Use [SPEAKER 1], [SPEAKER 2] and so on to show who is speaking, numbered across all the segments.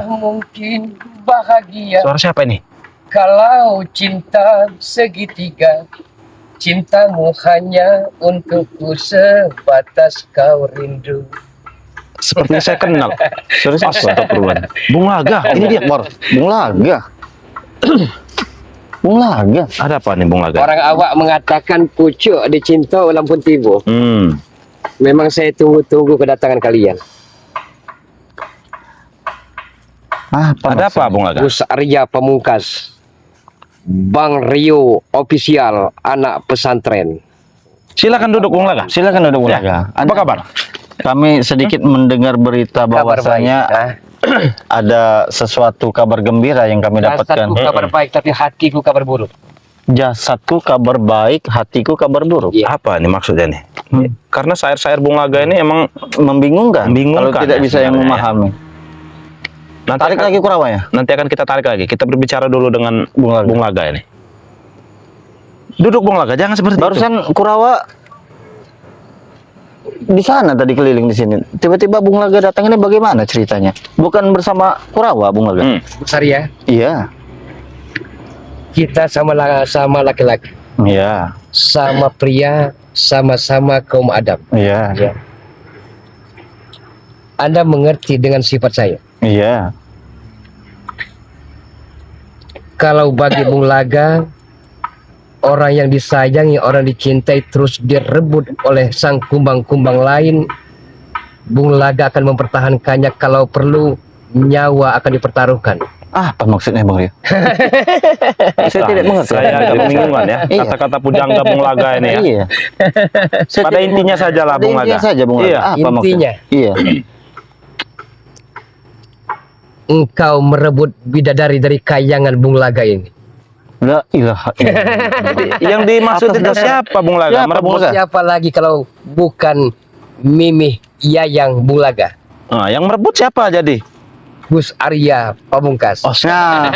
[SPEAKER 1] Mungkin bahagia.
[SPEAKER 2] Suara siapa ini?
[SPEAKER 1] Kalau cinta segitiga, cintamu hanya untukku sebatas kau rindu.
[SPEAKER 2] Sepertinya saya kenal.
[SPEAKER 3] Serius astagfirullah.
[SPEAKER 2] Bung Laga.
[SPEAKER 3] Ini dia, Mor. Bung Laga. Bung Laga.
[SPEAKER 2] Ada apa nih Bung Laga?
[SPEAKER 1] Orang awak mengatakan pucuk dicinta ulang pun tiba. Memang saya tunggu-tunggu kedatangan kalian.
[SPEAKER 2] Ada apa Bung Laga?
[SPEAKER 1] Gus Arya Pamungkas, Bang Rio official anak pesantren.
[SPEAKER 2] Silakan duduk Bung Laga.
[SPEAKER 3] Silakan duduk Bung
[SPEAKER 2] Ya.
[SPEAKER 3] Laga.
[SPEAKER 2] Apa kabar?
[SPEAKER 3] Kami sedikit mendengar berita bahwasanya ada sesuatu kabar gembira yang kami dapatkan.
[SPEAKER 1] Jasadku kabar baik tapi hatiku kabar buruk.
[SPEAKER 3] Jasadku kabar baik, hatiku kabar buruk.
[SPEAKER 1] Iya.
[SPEAKER 2] Apa nih maksudnya nih? Karena syair-syair Bung Laga ini emang
[SPEAKER 3] Membingungkan, kalau
[SPEAKER 2] Membingungkan
[SPEAKER 3] tidak
[SPEAKER 2] ya
[SPEAKER 3] bisa yang
[SPEAKER 2] sebenarnya ya.
[SPEAKER 3] memahami.
[SPEAKER 2] nanti
[SPEAKER 3] Tarik
[SPEAKER 2] akan,
[SPEAKER 3] lagi kurawanya.
[SPEAKER 2] nanti akan kita tarik lagi. Kita berbicara dulu dengan
[SPEAKER 3] Bung Laga.
[SPEAKER 2] ini. Duduk Bung Laga, jangan seperti itu.
[SPEAKER 3] Barusan Kurawa di sana tadi keliling di sini. Tiba-tiba Bung Laga datang, ini bagaimana ceritanya? Bukan bersama Kurawa Bung Laga?
[SPEAKER 1] Gus Arya,
[SPEAKER 3] Iya.
[SPEAKER 1] kita sama laki-laki,
[SPEAKER 3] Iya.
[SPEAKER 1] sama pria, sama-sama kaum Adam.
[SPEAKER 3] Iya.
[SPEAKER 1] Ya. Anda mengerti dengan sifat saya.
[SPEAKER 3] Iya.
[SPEAKER 1] Kalau bagi Bung Laga, orang yang disayangi, orang dicintai terus direbut oleh sang kumbang-kumbang lain, Bung Laga akan mempertahankannya, kalau perlu nyawa akan dipertaruhkan.
[SPEAKER 3] Apa maksudnya Bang Rio? Saya tidak mengerti.
[SPEAKER 2] Saya agak membingungkan ya.
[SPEAKER 3] Iya.
[SPEAKER 2] Kata-kata pujangga Bung Laga ini ya.
[SPEAKER 3] Iya. Saya
[SPEAKER 2] Pada
[SPEAKER 3] tidak
[SPEAKER 2] intinya
[SPEAKER 3] mengerti.
[SPEAKER 2] saja lah,
[SPEAKER 3] Pada
[SPEAKER 2] Bung Laga.
[SPEAKER 3] intinya saja Bung Laga.
[SPEAKER 2] Iya.
[SPEAKER 3] Apa
[SPEAKER 1] Intinya.
[SPEAKER 3] maksudnya? Iya.
[SPEAKER 1] Engkau merebut bidadari dari kayangan Bung Laga ini.
[SPEAKER 3] La ilaha illallah.
[SPEAKER 2] Yang dimaksud
[SPEAKER 3] Atas
[SPEAKER 2] itu
[SPEAKER 3] dasar-
[SPEAKER 2] siapa Bung Laga?
[SPEAKER 3] Siapa,
[SPEAKER 2] Merebut.
[SPEAKER 3] Bung Laga?
[SPEAKER 1] Siapa lagi kalau bukan Mimih Yayang Bung Laga?
[SPEAKER 2] Nah, yang merebut siapa jadi?
[SPEAKER 1] Gus Arya Pamungkas.
[SPEAKER 3] Nah,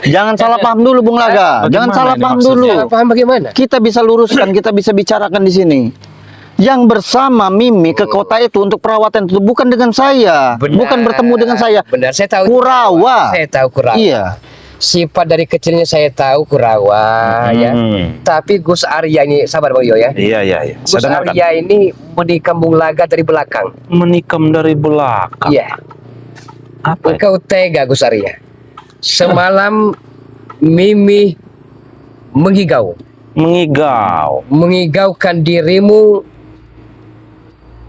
[SPEAKER 3] jangan salah paham dulu Bung Laga.
[SPEAKER 2] Bagaimana
[SPEAKER 3] Jangan salah
[SPEAKER 2] ini
[SPEAKER 3] paham
[SPEAKER 2] maksudnya?
[SPEAKER 3] dulu.
[SPEAKER 1] Salah paham bagaimana?
[SPEAKER 3] Kita bisa luruskan, kita bisa bicarakan di sini. Yang bersama Mimi ke kota itu untuk perawatan itu bukan dengan saya,
[SPEAKER 1] Benar.
[SPEAKER 3] bukan bertemu dengan saya.
[SPEAKER 1] Benar, saya tahu.
[SPEAKER 3] Kurawa.
[SPEAKER 1] Saya tahu Kurawa.
[SPEAKER 3] Iya.
[SPEAKER 1] Sifat dari kecilnya saya tahu Kurawa ya. Tapi Gus Arya ini, sabar Bang Yo ya.
[SPEAKER 2] Iya, iya, iya.
[SPEAKER 1] Gus
[SPEAKER 2] Saya dengarkan.
[SPEAKER 1] Arya ini menikam Bung Laga dari belakang.
[SPEAKER 2] Menikam dari belakang.
[SPEAKER 1] Iya.
[SPEAKER 2] Apa itu?
[SPEAKER 1] Engkau tega Gus Arya. Semalam Mimi mengigaukan dirimu,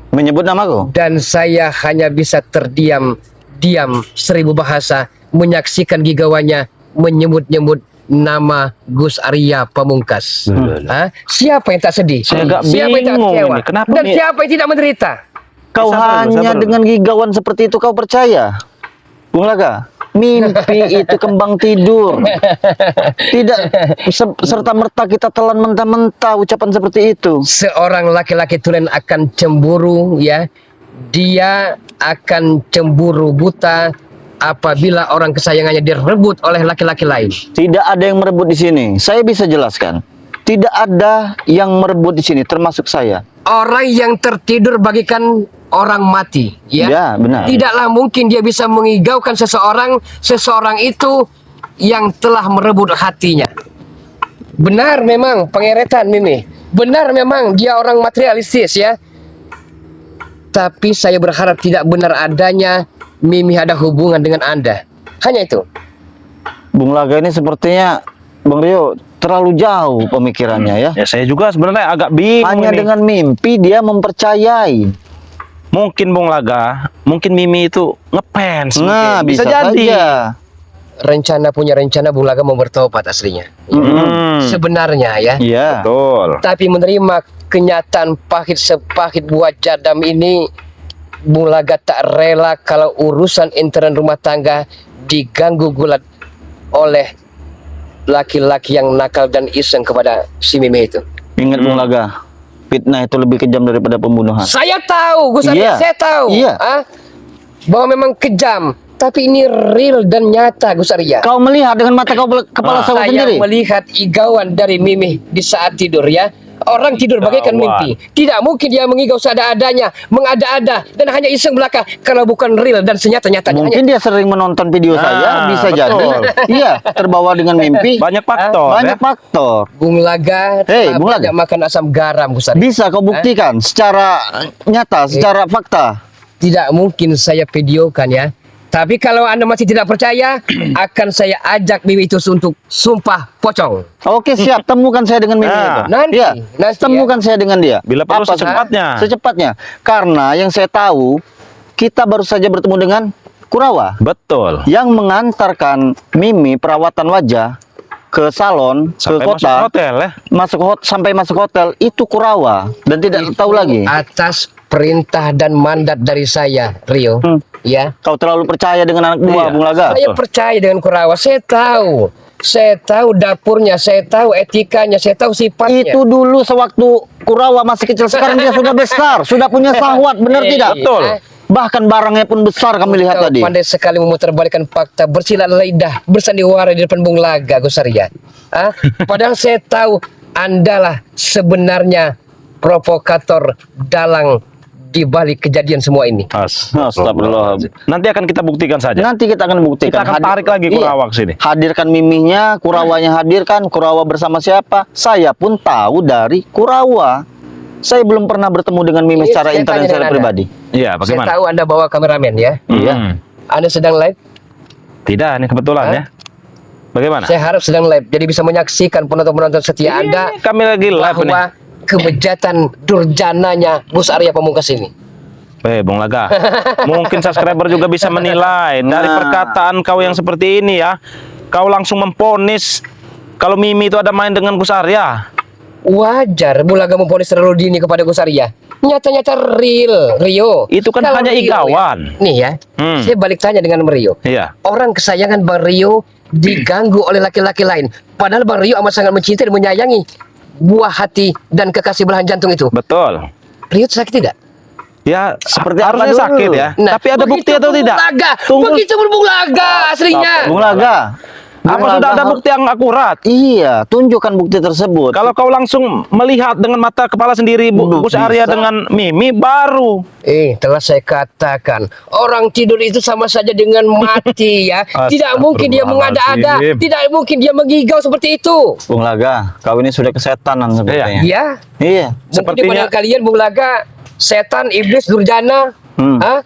[SPEAKER 3] Menyebut namaku.
[SPEAKER 1] dan saya hanya bisa terdiam 1000 bahasa menyaksikan gigauannya menyebut-nyebut nama Gus Arya Pamungkas. Hah? Siapa yang tak sedih?
[SPEAKER 2] Saya agak
[SPEAKER 1] Siapa yang tak
[SPEAKER 2] bingung
[SPEAKER 1] kecewa?
[SPEAKER 2] ini. Kenapa
[SPEAKER 1] Dan
[SPEAKER 2] nih?
[SPEAKER 1] siapa yang tidak menderita?
[SPEAKER 3] Kau
[SPEAKER 2] Sabar dulu,
[SPEAKER 3] hanya
[SPEAKER 2] sabar dulu.
[SPEAKER 3] dengan gigauan seperti itu kau percaya, Bung Laga? Mimpi itu kembang tidur. Tidak serta merta kita telan mentah-mentah ucapan seperti itu.
[SPEAKER 1] Seorang laki-laki tulen akan cemburu ya. Dia akan cemburu buta apabila orang kesayangannya direbut oleh laki-laki lain.
[SPEAKER 3] Tidak ada yang merebut di sini. Saya bisa jelaskan. Tidak ada yang merebut di sini, termasuk saya.
[SPEAKER 1] Orang yang tertidur bagikan orang mati, ya.
[SPEAKER 3] Ya, benar.
[SPEAKER 1] Tidaklah mungkin dia bisa mengigaukan seseorang itu yang telah merebut hatinya. Benar memang pengeretan Mimi. Benar memang dia orang materialistis ya. Tapi saya berharap tidak benar adanya Mimi ada hubungan dengan Anda. Hanya itu.
[SPEAKER 3] Bung Laga ini sepertinya, Bang Rio, terlalu jauh pemikirannya ya.
[SPEAKER 2] Ya saya juga sebenarnya agak bingung
[SPEAKER 3] Hanya
[SPEAKER 2] ini.
[SPEAKER 3] dengan mimpi dia mempercayai.
[SPEAKER 2] Mungkin Bung Laga, mungkin Mimi itu ngefans.
[SPEAKER 3] Nah,
[SPEAKER 2] mungkin.
[SPEAKER 3] bisa
[SPEAKER 2] jadi.
[SPEAKER 3] saja.
[SPEAKER 1] Punya rencana Bung Laga mau bertobat aslinya. Sebenarnya ya.
[SPEAKER 3] Iya.
[SPEAKER 2] Betul.
[SPEAKER 1] Tapi menerima kenyataan pahit sepahit buah jadam ini, Bung Laga tak rela kalau urusan intern rumah tangga diganggu gulat oleh laki-laki yang nakal dan iseng kepada si Mimi itu.
[SPEAKER 3] Ingat Bung Laga, fitnah itu lebih kejam daripada pembunuhan.
[SPEAKER 1] Saya tahu, Gus Arya,
[SPEAKER 3] Iya.
[SPEAKER 1] saya tahu.
[SPEAKER 3] Iya.
[SPEAKER 1] Bahwa memang kejam, tapi ini real dan nyata, Gus Arya.
[SPEAKER 3] Kau melihat dengan mata kau kepala
[SPEAKER 1] Saya
[SPEAKER 3] saya sendiri.
[SPEAKER 1] melihat igauan dari Mimi di saat tidur ya. Orang tidur bagaikan
[SPEAKER 2] Gawat.
[SPEAKER 1] mimpi. Tidak mungkin dia mengigau seada-adanya, mengada-ada, dan hanya iseng belaka kalau bukan real dan senyata-nyatanya.
[SPEAKER 3] Mungkin dia sering menonton video saya, bisa
[SPEAKER 2] betul.
[SPEAKER 3] jadi. Iya, terbawa dengan mimpi.
[SPEAKER 2] Banyak faktor
[SPEAKER 3] Banyak
[SPEAKER 2] ya.
[SPEAKER 3] faktor.
[SPEAKER 1] Bung Laga
[SPEAKER 3] Hei,
[SPEAKER 1] telah
[SPEAKER 3] Bung Laga.
[SPEAKER 1] banyak makan asam garam, Bu Sari.
[SPEAKER 3] Bisa kau buktikan secara nyata, secara fakta.
[SPEAKER 1] Tidak mungkin saya videokan ya. Tapi kalau Anda masih tidak percaya, akan saya ajak Mimi itu untuk sumpah pocong.
[SPEAKER 3] Oke, siap. Temukan saya dengan Mimi
[SPEAKER 2] Nah,
[SPEAKER 3] itu.
[SPEAKER 1] nanti,
[SPEAKER 3] Iya,
[SPEAKER 1] nanti
[SPEAKER 3] temukan saya dengan dia.
[SPEAKER 2] Bila perlu
[SPEAKER 3] Apa?
[SPEAKER 2] secepatnya.
[SPEAKER 3] Secepatnya. Karena yang saya tahu, kita baru saja bertemu dengan Kurawa
[SPEAKER 2] Betul.
[SPEAKER 3] yang mengantarkan Mimi perawatan wajah ke salon,
[SPEAKER 2] Sampai
[SPEAKER 3] ke
[SPEAKER 2] masuk
[SPEAKER 3] kota,
[SPEAKER 2] hotel ya.
[SPEAKER 3] sampai masuk hotel itu Kurawa dan tidak tahu lagi.
[SPEAKER 1] Atas perintah dan mandat dari saya, Rio. Ya.
[SPEAKER 3] Kau terlalu percaya dengan anak buah,
[SPEAKER 2] Iya.
[SPEAKER 3] Bung Laga.
[SPEAKER 1] Saya percaya dengan Kurawa. Saya tahu dapurnya, saya tahu etikanya, saya tahu sifatnya.
[SPEAKER 3] Itu dulu sewaktu Kurawa masih kecil, sekarang dia sudah besar, sudah punya syahwat, benar tidak?
[SPEAKER 2] Betul.
[SPEAKER 3] Bahkan barangnya pun besar kami lihat
[SPEAKER 1] Kau
[SPEAKER 3] tadi.
[SPEAKER 1] pandai sekali memutarbalikkan fakta, bersilat lidah, bersandiwara di depan Bung Laga, Gus Arya. Ah, padahal saya tahu Andalah sebenarnya provokator dalang di balik kejadian semua ini.
[SPEAKER 3] Astagfirullah.
[SPEAKER 2] Nanti akan kita buktikan saja.
[SPEAKER 3] Nanti kita akan buktikan.
[SPEAKER 2] Kita akan tarik lagi Kurawa ke sini.
[SPEAKER 3] Hadirkan Miminya, Kurawanya hadirkan. Kurawa bersama siapa? Saya pun tahu dari Kurawa. Saya belum pernah bertemu dengan Mimi
[SPEAKER 1] Ini
[SPEAKER 3] secara
[SPEAKER 1] saya
[SPEAKER 3] internet,
[SPEAKER 1] tanya
[SPEAKER 3] secara
[SPEAKER 1] dengan
[SPEAKER 3] pribadi.
[SPEAKER 2] Iya,
[SPEAKER 1] Saya
[SPEAKER 2] bagaimana?
[SPEAKER 1] tahu Anda bawa kameramen ya.
[SPEAKER 3] Iya.
[SPEAKER 1] Anda sedang live.
[SPEAKER 2] Tidak, ini kebetulan
[SPEAKER 1] Hah?
[SPEAKER 2] ya. Bagaimana?
[SPEAKER 1] Saya harap sedang live, jadi bisa menyaksikan penonton-penonton setia Anda
[SPEAKER 2] Kami lagi live nih.
[SPEAKER 1] bahwa kebejatan durjananya Gus Arya Pamungkas ini.
[SPEAKER 2] Bung Laga, mungkin subscriber juga bisa menilai dari
[SPEAKER 3] Nah.
[SPEAKER 2] perkataan kau yang seperti ini ya. Kau langsung memponis kalau Mimi itu ada main dengan Gus Arya.
[SPEAKER 1] Wajar Bulaga memponis terlalu dini kepada Gus Arya. Nyata-nyata real, Rio.
[SPEAKER 2] Itu kan
[SPEAKER 1] Kalau
[SPEAKER 2] hanya
[SPEAKER 1] Rio
[SPEAKER 2] igauan.
[SPEAKER 1] Ya, nih ya, saya balik tanya dengan Rio.
[SPEAKER 2] Iya.
[SPEAKER 1] Orang kesayangan Bang Rio diganggu oleh laki-laki lain. Padahal Bang Rio amat sangat mencintai dan menyayangi buah hati dan kekasih belahan jantung itu.
[SPEAKER 2] Betul.
[SPEAKER 1] Rio sakit tidak?
[SPEAKER 2] Ya,
[SPEAKER 3] Seperti
[SPEAKER 2] harusnya
[SPEAKER 3] apa dulu?
[SPEAKER 2] sakit ya. Tapi ada bukti atau tidak?
[SPEAKER 1] Begitu pun Bung Laga aslinya.
[SPEAKER 3] Bung Laga.
[SPEAKER 2] Apa
[SPEAKER 3] Bung
[SPEAKER 2] sudah
[SPEAKER 3] Laga
[SPEAKER 2] ada bukti yang akurat?
[SPEAKER 3] Iya, tunjukkan bukti tersebut.
[SPEAKER 2] Kalau kau langsung melihat dengan mata kepala sendiri Gus Arya
[SPEAKER 3] Bisa.
[SPEAKER 2] dengan Mimi baru.
[SPEAKER 1] Telah saya katakan, orang tidur itu sama saja dengan mati ya. Tidak mungkin dia mengada-ada,
[SPEAKER 2] Astagfirullahaladzim.
[SPEAKER 1] tidak mungkin dia mengigau seperti itu.
[SPEAKER 3] Bung Laga, kau ini sudah kesetanan sepertinya.
[SPEAKER 1] Ya,
[SPEAKER 3] Iya.
[SPEAKER 1] mungkin di
[SPEAKER 2] Sepertinya-
[SPEAKER 1] pandangan kalian Bung Laga, setan, iblis, durjana. Hah?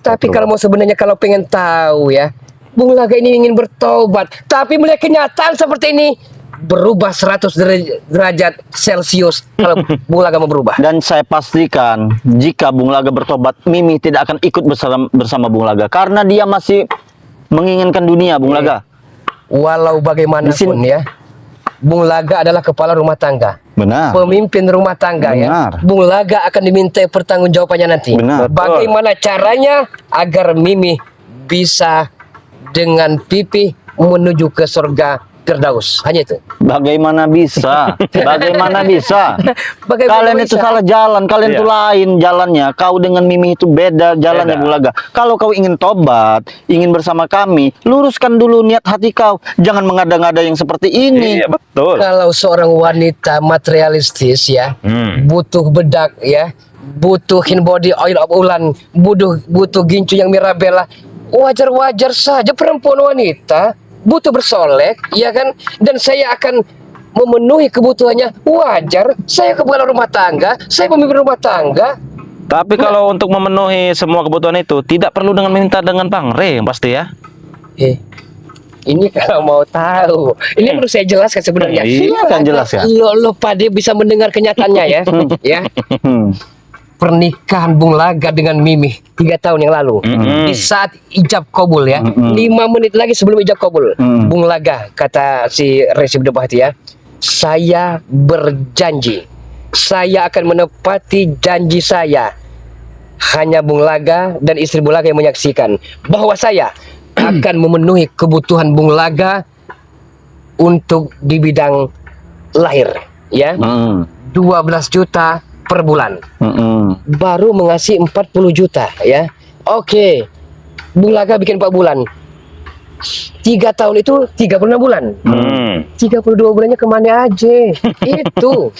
[SPEAKER 1] Tapi kalau mau sebenarnya kalau pengen tahu ya, Bung Laga ini ingin bertobat, tapi melihat kenyataan seperti ini berubah 100 derajat Celcius kalau Bung Laga mau berubah.
[SPEAKER 3] Dan saya pastikan jika Bung Laga bertobat, Mimi tidak akan ikut bersama Bung Laga karena dia masih menginginkan dunia, Bung Laga.
[SPEAKER 1] Walau bagaimanapun ya, Bung Laga adalah kepala rumah tangga,
[SPEAKER 3] Benar.
[SPEAKER 1] pemimpin rumah tangga ya.
[SPEAKER 3] Benar.
[SPEAKER 1] Bung Laga akan dimintai pertanggungjawabannya nanti.
[SPEAKER 3] Benar.
[SPEAKER 1] Bagaimana caranya agar Mimi bisa dengan pipi menuju ke surga Firdaus? Hanya itu.
[SPEAKER 3] Bagaimana bisa? Bagaimana bisa?
[SPEAKER 1] Bagaimana
[SPEAKER 3] Kalian itu
[SPEAKER 1] bisa?
[SPEAKER 3] salah jalan, kalian
[SPEAKER 2] Iya.
[SPEAKER 3] itu lain jalannya. Kau dengan Mimi itu beda jalannya,
[SPEAKER 2] Beda.
[SPEAKER 3] Bung Laga. Kalau kau ingin tobat, ingin bersama kami, luruskan dulu niat hati kau. Jangan mengada-ngada yang seperti ini.
[SPEAKER 2] Iya, betul.
[SPEAKER 1] Kalau seorang wanita materialistis ya, butuh bedak ya, butuh hand body oil of ulan, butuh gincu yang mirabella, wajar-wajar saja perempuan wanita butuh bersolek, ya kan? Dan saya akan memenuhi kebutuhannya, wajar. Saya kepala rumah tangga, saya pemimpin rumah tangga.
[SPEAKER 2] Tapi kalau untuk memenuhi semua kebutuhan itu tidak perlu dengan minta dengan pangre pasti ya.
[SPEAKER 1] Ini kalau mau tahu, ini perlu saya jelaskan sebenarnya.
[SPEAKER 3] Silakan jelaskan.
[SPEAKER 1] Lo pada bisa mendengar kenyataannya ya, ya. Pernikahan Bung Laga dengan Mimi 3 tahun yang lalu, di saat ijab kabul ya, 5 menit lagi sebelum ijab kabul, Bung Laga kata si Resib Debat ya, saya berjanji saya akan menepati janji saya. Hanya Bung Laga dan istri Bung Laga yang menyaksikan bahwa saya akan memenuhi kebutuhan Bung Laga untuk di bidang lahir ya, 12 juta per bulan. Baru mengasih 40 juta ya. Oke, Bung Laga bikin 4 bulan, 3 tahun itu 36 bulan. 32 bulannya kemana aja? Itu.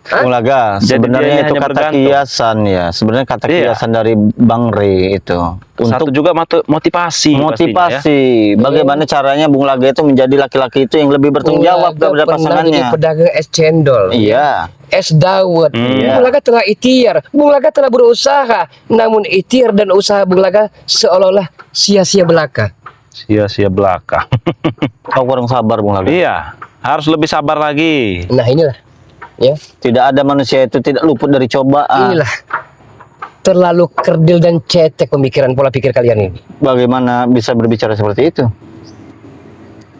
[SPEAKER 3] Bung Laga,
[SPEAKER 2] Jadi
[SPEAKER 3] sebenarnya
[SPEAKER 2] dianya
[SPEAKER 3] itu
[SPEAKER 2] hanya
[SPEAKER 3] kata
[SPEAKER 2] bergantung.
[SPEAKER 3] kiasan ya. Sebenarnya kata
[SPEAKER 2] Iya.
[SPEAKER 3] kiasan dari Bang Rey itu.
[SPEAKER 2] Satu
[SPEAKER 3] Untuk
[SPEAKER 2] juga motivasi. pastinya, ya.
[SPEAKER 3] motivasi. Bagaimana caranya Bung Laga itu menjadi laki-laki itu yang lebih bertanggung jawab
[SPEAKER 1] Bung Laga
[SPEAKER 3] kepada
[SPEAKER 1] pernah jadi
[SPEAKER 3] pasangannya.
[SPEAKER 1] pedagang es cendol.
[SPEAKER 3] Iya.
[SPEAKER 1] Es dawet.
[SPEAKER 2] Iya.
[SPEAKER 1] Bung Laga telah ikhtiar. Bung Laga telah berusaha. Namun ikhtiar dan usaha Bung Laga seolah-olah sia-sia belaka.
[SPEAKER 2] Sia-sia belaka.
[SPEAKER 3] Kau kurang sabar Bung Laga.
[SPEAKER 2] Iya, harus lebih sabar lagi.
[SPEAKER 1] Nah inilah. Ya.
[SPEAKER 3] Tidak ada manusia itu tidak luput dari cobaan.
[SPEAKER 1] Inilah. Terlalu kerdil dan cetek pemikiran pola pikir kalian ini.
[SPEAKER 3] Bagaimana bisa berbicara seperti itu?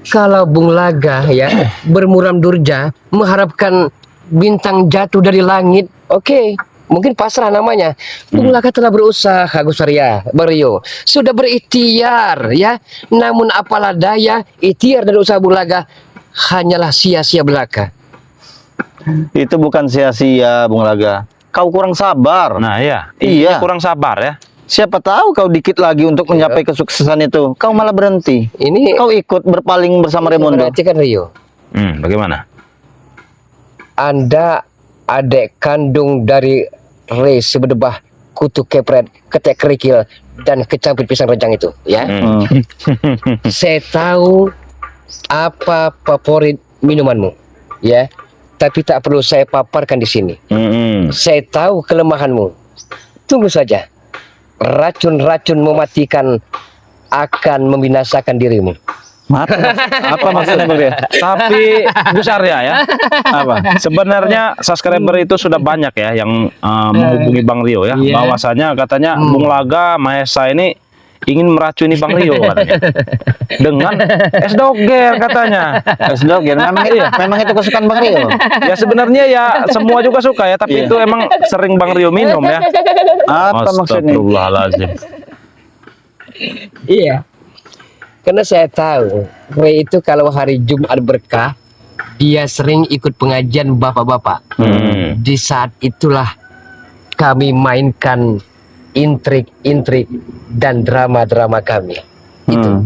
[SPEAKER 1] Kalau Bung Laga ya bermuram durja mengharapkan bintang jatuh dari langit, oke, mungkin pasrah namanya. Bung Laga telah berusaha, Gus Arya, Bang Rio, sudah berikhtiar ya. Namun apalah daya, ikhtiar dan usaha Bung Laga hanyalah sia-sia belaka.
[SPEAKER 3] Itu bukan sia-sia Bung Laga. Kau kurang sabar.
[SPEAKER 2] Nah, iya.
[SPEAKER 3] Iya.
[SPEAKER 2] Ini kurang sabar ya.
[SPEAKER 3] Siapa tahu kau dikit lagi untuk mencapai kesuksesan itu. Kau malah berhenti.
[SPEAKER 1] Ini
[SPEAKER 3] Kau ikut berpaling bersama Raimundo.
[SPEAKER 1] perhatikan Rio.
[SPEAKER 2] Bagaimana?
[SPEAKER 1] Anda adik kandung dari Rey sebedebah kutu kepret, ketek kerikil dan kecampur pisang rejang itu, ya.
[SPEAKER 3] Hmm.
[SPEAKER 1] Saya tahu apa favorit minumanmu, ya. Tapi tak perlu saya paparkan di sini. Saya tahu kelemahanmu. Tunggu saja. Racun-racun mematikan akan membinasakan dirimu.
[SPEAKER 3] Apa maksudnya Bang Ria?
[SPEAKER 2] Tapi Gus Arya ya, apa? Sebenarnya subscriber itu sudah banyak ya yang menghubungi Bang Rio ya.
[SPEAKER 1] Iya.
[SPEAKER 2] Bahwasanya katanya Bung Laga Mahesa ini ingin meracuni Bang Rio katanya. Dengan es doger katanya.
[SPEAKER 3] Es doger, memang itu kesukaan Bang Rio.
[SPEAKER 2] Ya sebenarnya ya semua juga suka ya, tapi
[SPEAKER 3] Iya.
[SPEAKER 2] itu emang sering Bang Rio minum ya.
[SPEAKER 3] Apa maksudnya?
[SPEAKER 2] Astagfirullahaladzim.
[SPEAKER 1] Iya. Karena saya tahu Rey itu kalau hari Jumat berkah dia sering ikut pengajian bapak-bapak. Di saat itulah kami mainkan intrik-intrik dan drama-drama kami. Itu.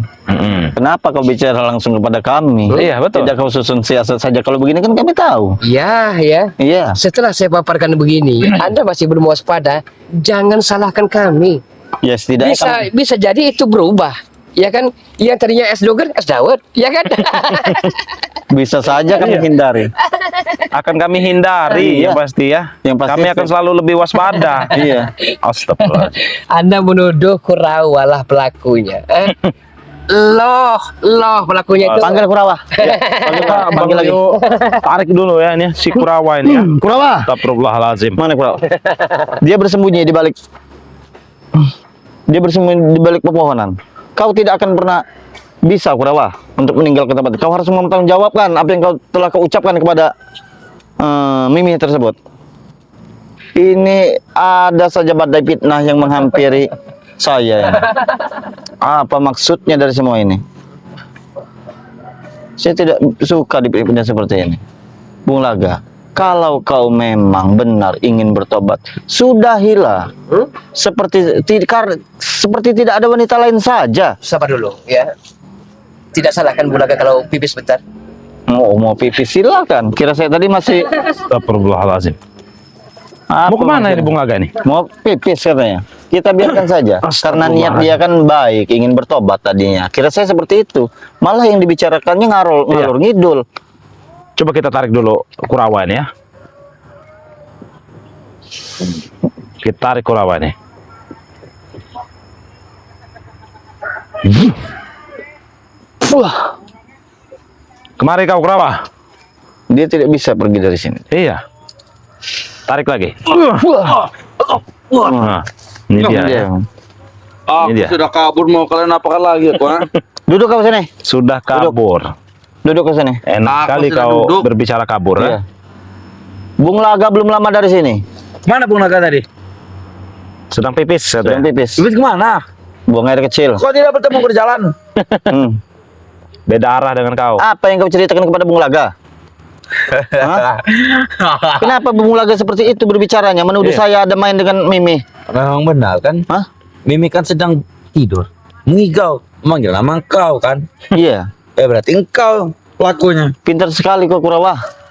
[SPEAKER 3] Kenapa kau bicara langsung kepada kami?
[SPEAKER 2] Iya, betul.
[SPEAKER 3] Tidak kau susun siasat saja. Kalau begini kan kami tahu.
[SPEAKER 1] Ya, ya.
[SPEAKER 3] Iya.
[SPEAKER 1] Setelah saya paparkan begini, Anda masih belum waspada. Jangan salahkan kami.
[SPEAKER 3] Ya setidaknya
[SPEAKER 1] Bisa jadi itu berubah. Ya kan? Yang tadinya es doger, es dawet. Ya kan?
[SPEAKER 3] bisa saja kami hindari.
[SPEAKER 2] Akan kami hindari
[SPEAKER 3] Iya.
[SPEAKER 2] yang pasti ya.
[SPEAKER 3] Yang pasti
[SPEAKER 2] Kami akan selalu lebih waspada.
[SPEAKER 3] Iya.
[SPEAKER 2] Astagfirullah.
[SPEAKER 1] Anda menuduh Kurawa lah pelakunya. Loh pelakunya itu.
[SPEAKER 3] Panggil Kurawa. Ya,
[SPEAKER 2] Bang
[SPEAKER 3] panggil lagi.
[SPEAKER 2] Rio, tarik dulu ya ini si Kurawa ini ya.
[SPEAKER 3] Kurawa.
[SPEAKER 2] Astagfirullahaladzim.
[SPEAKER 3] Mana Kurawa? Dia bersembunyi di balik. Dia bersembunyi di balik pepohonan. Kau tidak akan pernah bisa Kurawa untuk meninggalkan tempat. Kau harus mempertanggungjawabkan apa yang telah kau ucapkan kepada Mimi tersebut. Ini ada saja badai fitnah yang menghampiri saya. Ini. Apa maksudnya dari semua ini? Saya tidak suka dipilih seperti ini. Bung Laga, kalau kau memang benar ingin bertobat, sudahilah. Seperti tidak ada wanita lain saja.
[SPEAKER 1] Sabar dulu ya. Tidak salahkan Bulaga kalau pipis bentar.
[SPEAKER 3] Mau pipis silakan. Kira saya tadi masih
[SPEAKER 2] Astagfirullahaladzim.
[SPEAKER 3] apa
[SPEAKER 2] Mau kemana
[SPEAKER 3] maksudnya?
[SPEAKER 2] ini Bung Laga nih?
[SPEAKER 3] Mau pipis katanya. Kita biarkan saja. Karena niat dia kan baik, ingin bertobat tadinya. Kira saya seperti itu. Malah yang dibicarakannya ngalur ngidul.
[SPEAKER 2] Coba kita tarik dulu Kurawa ini ya. Kita tarik Kurawa ini.
[SPEAKER 3] Wah,
[SPEAKER 2] Kemari kau Kurawa.
[SPEAKER 3] dia tidak bisa pergi dari sini.
[SPEAKER 2] Iya. Tarik lagi.
[SPEAKER 3] Wah,
[SPEAKER 2] Nah, ini dia. Ya.
[SPEAKER 4] Aku
[SPEAKER 2] Ini dia.
[SPEAKER 4] sudah kabur, mau kalian apakan lagi aku? Ha?
[SPEAKER 3] duduk kau sini.
[SPEAKER 2] Sudah kabur.
[SPEAKER 3] Duduk ke sini.
[SPEAKER 2] Enak
[SPEAKER 4] Aku
[SPEAKER 2] sekali
[SPEAKER 4] sudah
[SPEAKER 2] kau
[SPEAKER 4] duduk.
[SPEAKER 2] berbicara kabur
[SPEAKER 3] Iya.
[SPEAKER 2] ya.
[SPEAKER 3] Bung Laga belum lama dari sini.
[SPEAKER 4] Mana Bung Naga tadi?
[SPEAKER 2] Sedang pipis
[SPEAKER 3] Sedang
[SPEAKER 2] katanya.
[SPEAKER 3] pipis.
[SPEAKER 4] Pipis kemana?
[SPEAKER 3] Buang air kecil.
[SPEAKER 4] Kok tidak bertemu berjalan?
[SPEAKER 3] Hmm.
[SPEAKER 2] Beda arah dengan kau.
[SPEAKER 3] Apa yang kau ceritakan kepada Bung Laga? Hah? Kenapa Bung Laga seperti itu berbicaranya? Menuduh
[SPEAKER 2] Iya.
[SPEAKER 3] saya ada main dengan Mimi.
[SPEAKER 4] Memang benar kan?
[SPEAKER 3] Hah?
[SPEAKER 4] Mimi kan sedang tidur, mengigau, memanggil nama engkau kan?
[SPEAKER 3] Iya.
[SPEAKER 4] Berarti engkau Lakunya.
[SPEAKER 3] Pintar sekali kau Kurawa.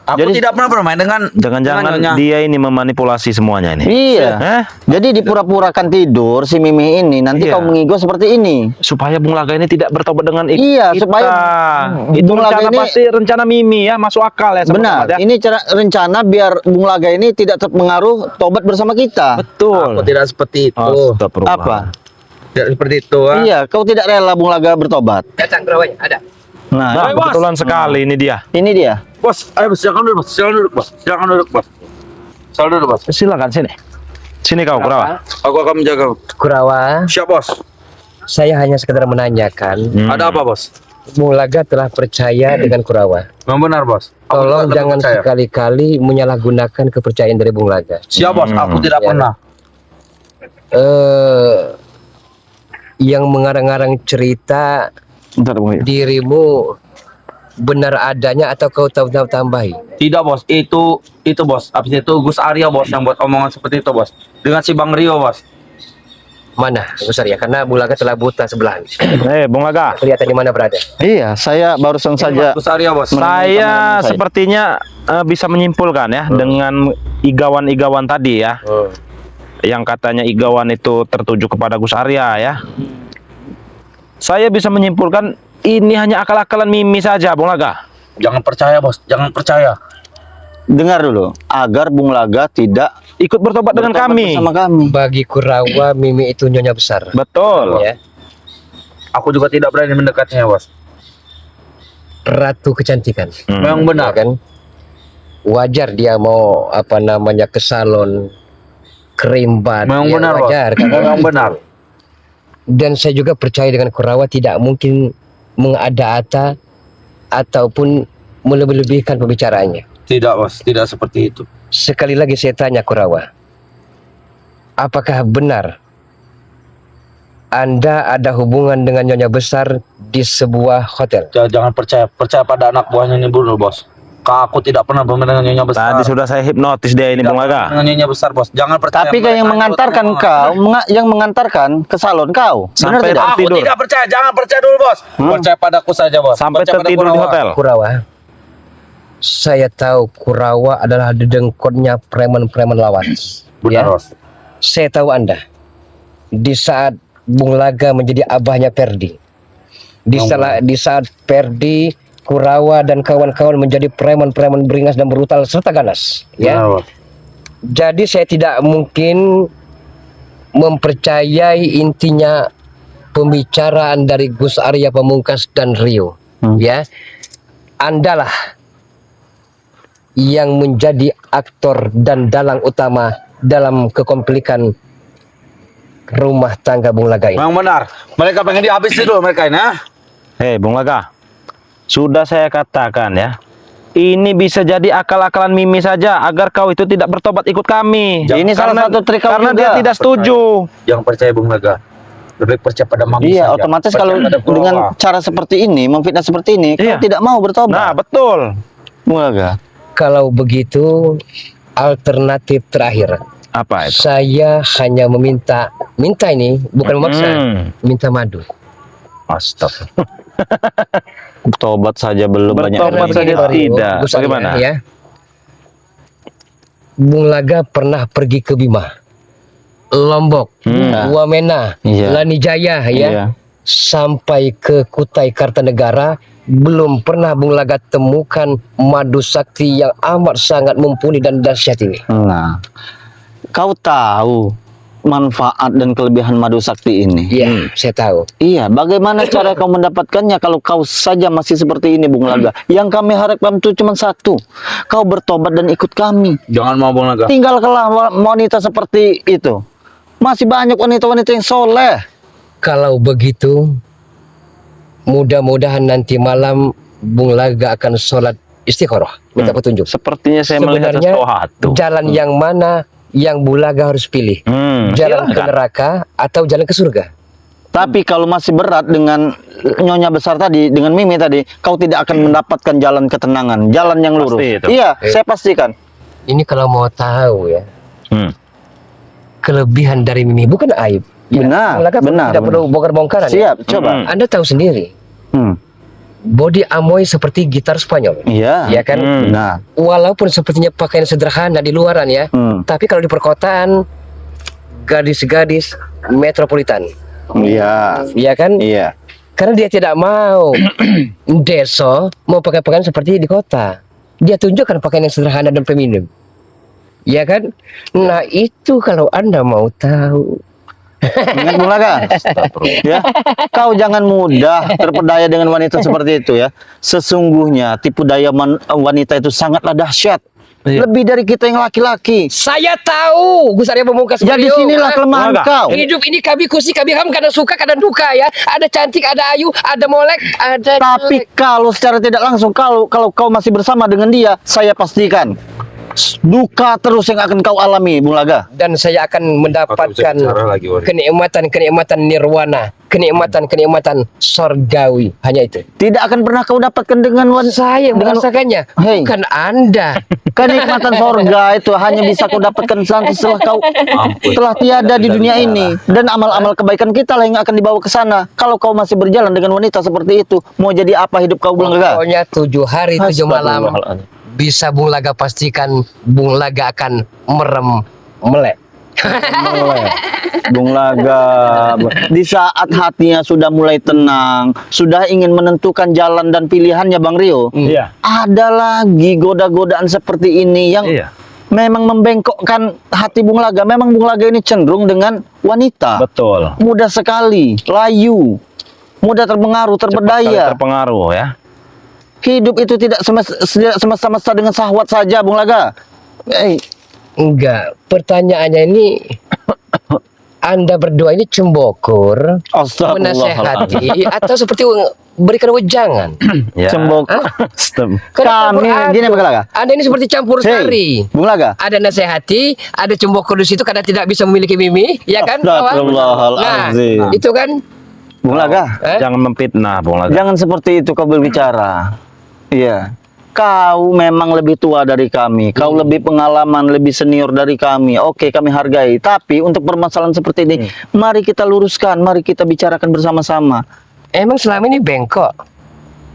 [SPEAKER 4] Aku
[SPEAKER 3] Jadi-
[SPEAKER 4] tidak pernah bermain dengan
[SPEAKER 2] Jangan-jangan
[SPEAKER 4] dengan nyonya.
[SPEAKER 2] dia ini memanipulasi semuanya ini.
[SPEAKER 3] Iya.
[SPEAKER 2] Hah?
[SPEAKER 3] Jadi dipura-purakan tidur si Mimi ini, nanti
[SPEAKER 2] Iya.
[SPEAKER 3] kau mengigo seperti ini.
[SPEAKER 2] Supaya Bung Laga ini tidak bertobat dengan
[SPEAKER 3] Iya,
[SPEAKER 2] kita.
[SPEAKER 3] supaya
[SPEAKER 2] Itu
[SPEAKER 3] Bung Laga
[SPEAKER 2] rencana
[SPEAKER 3] ini-
[SPEAKER 2] pasti rencana Mimi ya, masuk akal ya. Sobat
[SPEAKER 3] Benar.
[SPEAKER 2] Ahmad, ya.
[SPEAKER 3] Ini cara rencana biar Bung Laga ini tidak terpengaruh tobat bersama kita.
[SPEAKER 2] Betul.
[SPEAKER 4] Aku tidak seperti itu.
[SPEAKER 2] Astagfirullah.
[SPEAKER 3] Apa?
[SPEAKER 4] Tidak seperti itu. Ah.
[SPEAKER 3] Iya, kau tidak rela Bung Laga bertobat.
[SPEAKER 1] Datang kerawanya, ada.
[SPEAKER 3] Nah,
[SPEAKER 2] Nah,
[SPEAKER 4] Bos.
[SPEAKER 2] kebetulan sekali ini dia.
[SPEAKER 3] ini dia.
[SPEAKER 4] Bos, ayo bos, silakan duduk bos, silakan duduk bos, silakan duduk bos. Silakan duduk bos.
[SPEAKER 2] Silakan sini. Sini kau, Kurawa.
[SPEAKER 4] Aku akan menjaga.
[SPEAKER 1] Kurawa,
[SPEAKER 4] Siap bos.
[SPEAKER 1] saya hanya sekedar menanyakan.
[SPEAKER 4] Ada apa bos?
[SPEAKER 1] Bung Laga telah percaya dengan Kurawa.
[SPEAKER 4] Memang benar bos. Aku
[SPEAKER 1] Tolong
[SPEAKER 4] juga
[SPEAKER 1] jangan
[SPEAKER 4] percaya.
[SPEAKER 1] sekali-kali menyalahgunakan kepercayaan dari Bung Laga.
[SPEAKER 4] Siap bos, aku tidak
[SPEAKER 1] Ya.
[SPEAKER 4] pernah.
[SPEAKER 1] Yang mengarang-arang cerita
[SPEAKER 3] Bentar, Bung.
[SPEAKER 1] dirimu benar adanya atau kau tambahi?
[SPEAKER 4] Tidak bos, itu bos. Habis itu Gus Arya bos yang buat omongan seperti itu bos. Dengan si Bang Rio bos.
[SPEAKER 1] Mana, besar ya? Karena Bung Laga telah buta sebelahan.
[SPEAKER 2] Bung Laga.
[SPEAKER 1] Kelihatan di mana berada.
[SPEAKER 3] Iya, saya barusan saja
[SPEAKER 4] Gus Arya bos.
[SPEAKER 2] Saya sepertinya bisa menyimpulkan ya dengan igawan-igawan tadi ya. Yang katanya igawan itu tertuju kepada Gus Arya ya. Saya bisa menyimpulkan ini hanya akal-akalan Mimi saja, Bung Laga.
[SPEAKER 4] Jangan percaya bos, jangan percaya.
[SPEAKER 3] dengar dulu agar Bung Laga tidak
[SPEAKER 2] Ikut bertobat dengan
[SPEAKER 3] bertobat
[SPEAKER 2] kami.
[SPEAKER 3] bersama kami.
[SPEAKER 1] Bagi Kurawa, Mimi itu nyonya besar.
[SPEAKER 2] Betul.
[SPEAKER 1] Ya.
[SPEAKER 4] Aku juga tidak berani mendekatnya bos.
[SPEAKER 1] Ratu kecantikan.
[SPEAKER 4] Memang
[SPEAKER 1] Ya
[SPEAKER 4] benar.
[SPEAKER 1] kan? Wajar dia mau ke salon kerimbat.
[SPEAKER 4] Memang
[SPEAKER 1] Ya,
[SPEAKER 4] benar bos.
[SPEAKER 1] wajar kan?
[SPEAKER 4] Memang benar.
[SPEAKER 1] Dan saya juga percaya dengan Kurawa tidak mungkin mengada-ada ataupun melebih-lebihkan pembicaraannya.
[SPEAKER 4] Tidak bos, tidak seperti itu.
[SPEAKER 1] Sekali lagi saya tanya Kurawa, apakah benar Anda ada hubungan dengan nyonya besar di sebuah hotel?
[SPEAKER 4] Jangan percaya pada anak buahnya ini dulu bos. Aku tidak pernah bermain dengan nyonya besar.
[SPEAKER 2] Tadi sudah saya hipnotis dia ini,
[SPEAKER 4] Tidak
[SPEAKER 2] Bung
[SPEAKER 4] pernah
[SPEAKER 2] Laga.
[SPEAKER 4] dengan nyonya besar bos. Jangan percaya.
[SPEAKER 3] Tapi kan yang
[SPEAKER 4] mereka
[SPEAKER 3] mengantarkan
[SPEAKER 4] itu
[SPEAKER 3] kau, yang mengantarkan ke salon kau. Benar
[SPEAKER 2] Sampai
[SPEAKER 3] tidak?
[SPEAKER 4] Aku
[SPEAKER 2] tertidur.
[SPEAKER 4] tidak percaya. Jangan percaya dulu bos. Percaya padaku saja bos.
[SPEAKER 2] Sampai
[SPEAKER 4] Percaya pada
[SPEAKER 2] tertidur di
[SPEAKER 4] Kurawa.
[SPEAKER 2] hotel.
[SPEAKER 1] Kurawa, saya tahu Kurawa adalah dedengkotnya preman-preman lawas.
[SPEAKER 4] Benar bos.
[SPEAKER 1] Saya tahu Anda. Di saat Bung Laga menjadi abahnya Perdi. Di saat Perdi, Kurawa dan kawan-kawan menjadi preman-preman beringas dan brutal serta ganas. Ya.
[SPEAKER 4] Benar bos.
[SPEAKER 1] Jadi saya tidak mungkin mempercayai intinya pembicaraan dari Gus Arya Pamungkas dan Rio. Ya. Andalah yang menjadi aktor dan dalang utama dalam kekomplikan rumah tangga Bung Laga ini.
[SPEAKER 4] Memang benar. Mereka pengen dihabisi dulu mereka ini.
[SPEAKER 2] Bung Laga. Sudah saya katakan ya. Ini bisa jadi akal-akalan Mimi saja agar kau itu tidak bertobat ikut kami.
[SPEAKER 3] Ini salah satu trik kau
[SPEAKER 2] karena
[SPEAKER 3] juga.
[SPEAKER 2] dia tidak setuju.
[SPEAKER 4] Jangan percaya Bung Laga. Lebih percaya pada Mami
[SPEAKER 3] Iya,
[SPEAKER 4] saja.
[SPEAKER 3] otomatis
[SPEAKER 4] Percaya
[SPEAKER 3] kalau
[SPEAKER 4] pada Kurawa.
[SPEAKER 3] dengan cara seperti ini, memfitnah seperti ini,
[SPEAKER 2] Iya.
[SPEAKER 3] kau tidak mau
[SPEAKER 2] Nah,
[SPEAKER 3] bertobat.
[SPEAKER 2] betul.
[SPEAKER 3] Bung Laga.
[SPEAKER 1] Kalau begitu, alternatif terakhir.
[SPEAKER 2] Apa itu?
[SPEAKER 1] Saya hanya minta ini bukan memaksa, minta madu.
[SPEAKER 2] Astagfirullah.
[SPEAKER 3] Bertobat saja belum banyak.
[SPEAKER 2] Bertobat
[SPEAKER 3] energi.
[SPEAKER 2] saja
[SPEAKER 1] Baru,
[SPEAKER 2] tidak.
[SPEAKER 1] Gus Arya,
[SPEAKER 2] Bagaimana?
[SPEAKER 1] Ya. Bung Laga pernah pergi ke Bima, Lombok, Wamena,
[SPEAKER 3] Iya.
[SPEAKER 1] Lanijaya, ya,
[SPEAKER 3] Iya.
[SPEAKER 1] sampai ke Kutai Kartanegara. Belum pernah Bung Laga temukan madu sakti yang amat sangat mumpuni dan dahsyat ini.
[SPEAKER 3] Nah, kau tahu manfaat dan kelebihan madu sakti ini.
[SPEAKER 1] Iya, saya tahu.
[SPEAKER 3] Iya, bagaimana cara kau mendapatkannya kalau kau saja masih seperti ini, Bung Laga? Yang kami harapkan itu cuma satu, kau bertobat dan ikut kami.
[SPEAKER 4] Jangan mau Bung Laga.
[SPEAKER 3] Tinggalkanlah wanita seperti itu. Masih banyak wanita-wanita yang soleh.
[SPEAKER 1] Kalau begitu, mudah-mudahan nanti malam Bung Laga akan sholat istikharah, minta petunjuk.
[SPEAKER 2] Sepertinya saya melihat
[SPEAKER 1] Sebenarnya
[SPEAKER 2] sesuatu.
[SPEAKER 1] jalan yang mana yang Bung Laga harus pilih? Jalan ke
[SPEAKER 2] silakan.
[SPEAKER 1] neraka atau jalan ke surga?
[SPEAKER 3] Tapi kalau masih berat dengan nyonya besar tadi, dengan Mimi tadi, kau tidak akan mendapatkan jalan ketenangan, jalan yang lurus.
[SPEAKER 2] Pasti itu.
[SPEAKER 3] Iya, saya pastikan.
[SPEAKER 1] Ini kalau mau tahu ya, kelebihan dari Mimi bukan aib.
[SPEAKER 3] Benar,
[SPEAKER 1] Bung Laga
[SPEAKER 3] benar,
[SPEAKER 1] tidak perlu
[SPEAKER 3] benar.
[SPEAKER 1] bongkar-bongkaran.
[SPEAKER 3] Siap,
[SPEAKER 1] ya.
[SPEAKER 3] coba.
[SPEAKER 1] Anda tahu sendiri,
[SPEAKER 3] Hmm.
[SPEAKER 1] body Amoy seperti gitar Spanyol.
[SPEAKER 3] Iya.
[SPEAKER 1] Ya kan?
[SPEAKER 3] Benar.
[SPEAKER 1] Walaupun sepertinya pakaian sederhana di luaran ya, tapi kalau di perkotaan gadis-gadis metropolitan.
[SPEAKER 3] Iya.
[SPEAKER 1] Iya kan?
[SPEAKER 3] Iya.
[SPEAKER 1] Karena dia tidak mau Deso mau pakai pakaian seperti di kota. Dia tunjukkan pakaian yang sederhana dan feminim. Ya kan? Nah, itu kalau Anda mau tahu.
[SPEAKER 3] Ingat Bung Laga, ya, kau jangan mudah terpedaya dengan wanita seperti itu ya. Sesungguhnya tipu daya wanita itu sangatlah dahsyat. Lebih dari kita yang laki-laki.
[SPEAKER 1] Saya tahu Gus Arya Pamungkas.
[SPEAKER 3] Jadi
[SPEAKER 1] beliau,
[SPEAKER 3] sinilah kelemahan
[SPEAKER 2] Laga.
[SPEAKER 3] kau.
[SPEAKER 1] Hidup ini kami kusi, kami ham, kadang suka, kadang duka ya. Ada cantik, ada ayu, ada molek, ada
[SPEAKER 3] Tapi kalau secara tidak langsung, kalau kau masih bersama dengan dia, saya pastikan duka terus yang akan kau alami, Bung Laga.
[SPEAKER 1] dan saya akan mendapatkan
[SPEAKER 4] bicara lagi, Wari.
[SPEAKER 1] kenikmatan nirwana, kenikmatan sorgawi. Hanya itu.
[SPEAKER 3] Tidak akan pernah kau dapatkan dengan
[SPEAKER 1] Saya yang
[SPEAKER 3] dengan
[SPEAKER 1] merasakannya,
[SPEAKER 3] Hei.
[SPEAKER 1] bukan Anda.
[SPEAKER 3] kenikmatan sorga itu hanya bisa kau dapatkan nanti setelah kau telah tiada di dunia ini, dan amal-amal kebaikan kita lah yang akan dibawa ke sana. Kalau kau masih berjalan dengan wanita seperti itu, mau jadi apa hidup kau, Bung Laga?
[SPEAKER 1] Pokoknya 7 hari 7 malam bisa Bung Laga pastikan Bung Laga akan merem melek.
[SPEAKER 3] Bung Laga, di saat hatinya sudah mulai tenang, sudah ingin menentukan jalan dan pilihannya, Bang Rio,
[SPEAKER 2] Iya.
[SPEAKER 3] ada lagi goda-godaan seperti ini yang
[SPEAKER 2] Iya.
[SPEAKER 3] memang membengkokkan hati Bung Laga. Memang Bung Laga ini cenderung dengan wanita.
[SPEAKER 2] Betul.
[SPEAKER 3] Mudah sekali, layu, mudah terpengaruh,
[SPEAKER 2] Cepat sekali
[SPEAKER 3] terpedaya.
[SPEAKER 2] terpengaruh ya.
[SPEAKER 3] Hidup itu tidak semesta-mesta dengan syahwat saja, Bung Laga.
[SPEAKER 1] Enggak, pertanyaannya ini Anda berdua ini cembokur, menasehati, atau seperti berikan wejangan?
[SPEAKER 2] Ya.
[SPEAKER 3] Cembok.
[SPEAKER 2] Stem.
[SPEAKER 1] Karena
[SPEAKER 3] Kami,
[SPEAKER 1] campur
[SPEAKER 3] gini,
[SPEAKER 1] aduk.
[SPEAKER 3] Bung Laga.
[SPEAKER 1] Anda ini seperti campur sari.
[SPEAKER 3] Bung Laga.
[SPEAKER 1] Ada nasihati, ada cembokur di situ karena tidak bisa memiliki mimi, ya kan? kawan?
[SPEAKER 3] Astagfirullahaladzim.
[SPEAKER 1] Nah, itu kan
[SPEAKER 3] Bung Laga,
[SPEAKER 2] Jangan memfitnah, Bung Laga.
[SPEAKER 3] jangan seperti itu kau berbicara. Iya. Kau memang lebih tua dari kami. Kau lebih pengalaman, lebih senior dari kami. Oke, kami hargai. Tapi untuk permasalahan seperti ini, mari kita luruskan, mari kita bicarakan bersama-sama.
[SPEAKER 1] emang selama ini bengkok.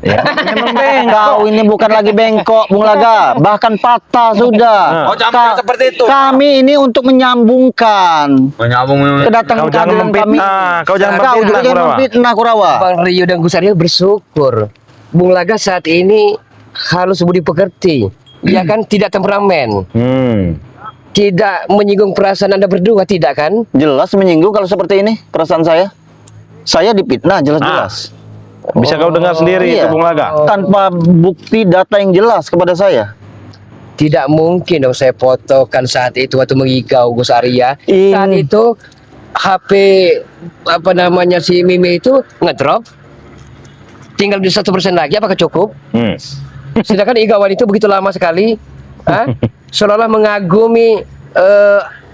[SPEAKER 3] Memang bengkok. Kau ini bukan lagi bengkok, Bung Laga. Bahkan patah sudah.
[SPEAKER 4] Oh, jangan seperti itu.
[SPEAKER 3] Kami ini untuk menyambungkan
[SPEAKER 4] Menyambung.
[SPEAKER 3] kedatangan
[SPEAKER 2] Kau jangan
[SPEAKER 3] kehadiran kami.
[SPEAKER 2] memfitnah, kau jangan
[SPEAKER 3] Kau juga
[SPEAKER 2] memfitnah,
[SPEAKER 3] jangan
[SPEAKER 2] Kurawa.
[SPEAKER 3] memfitnah, Kurawa.
[SPEAKER 1] Bang Rio dan Gus Arya bersyukur. Bung Laga saat ini halus budi pekerti. Ya kan, tidak temperamen, tidak menyinggung perasaan Anda berdua, tidak kan?
[SPEAKER 3] Jelas menyinggung kalau seperti ini perasaan saya. Saya dipitnah jelas-jelas.
[SPEAKER 2] Bisa kau dengar sendiri
[SPEAKER 3] iya.
[SPEAKER 2] itu, Bung Laga.
[SPEAKER 3] Tanpa bukti data yang jelas kepada saya.
[SPEAKER 1] Tidak mungkin dong saya fotokan saat itu waktu mengigau Gus Arya. Saat itu HP apa namanya si Mimi itu ngedrop. Tinggal di 1% lagi, apakah cukup? Sedangkan igawan itu begitu lama sekali, seolah-olah mengagumi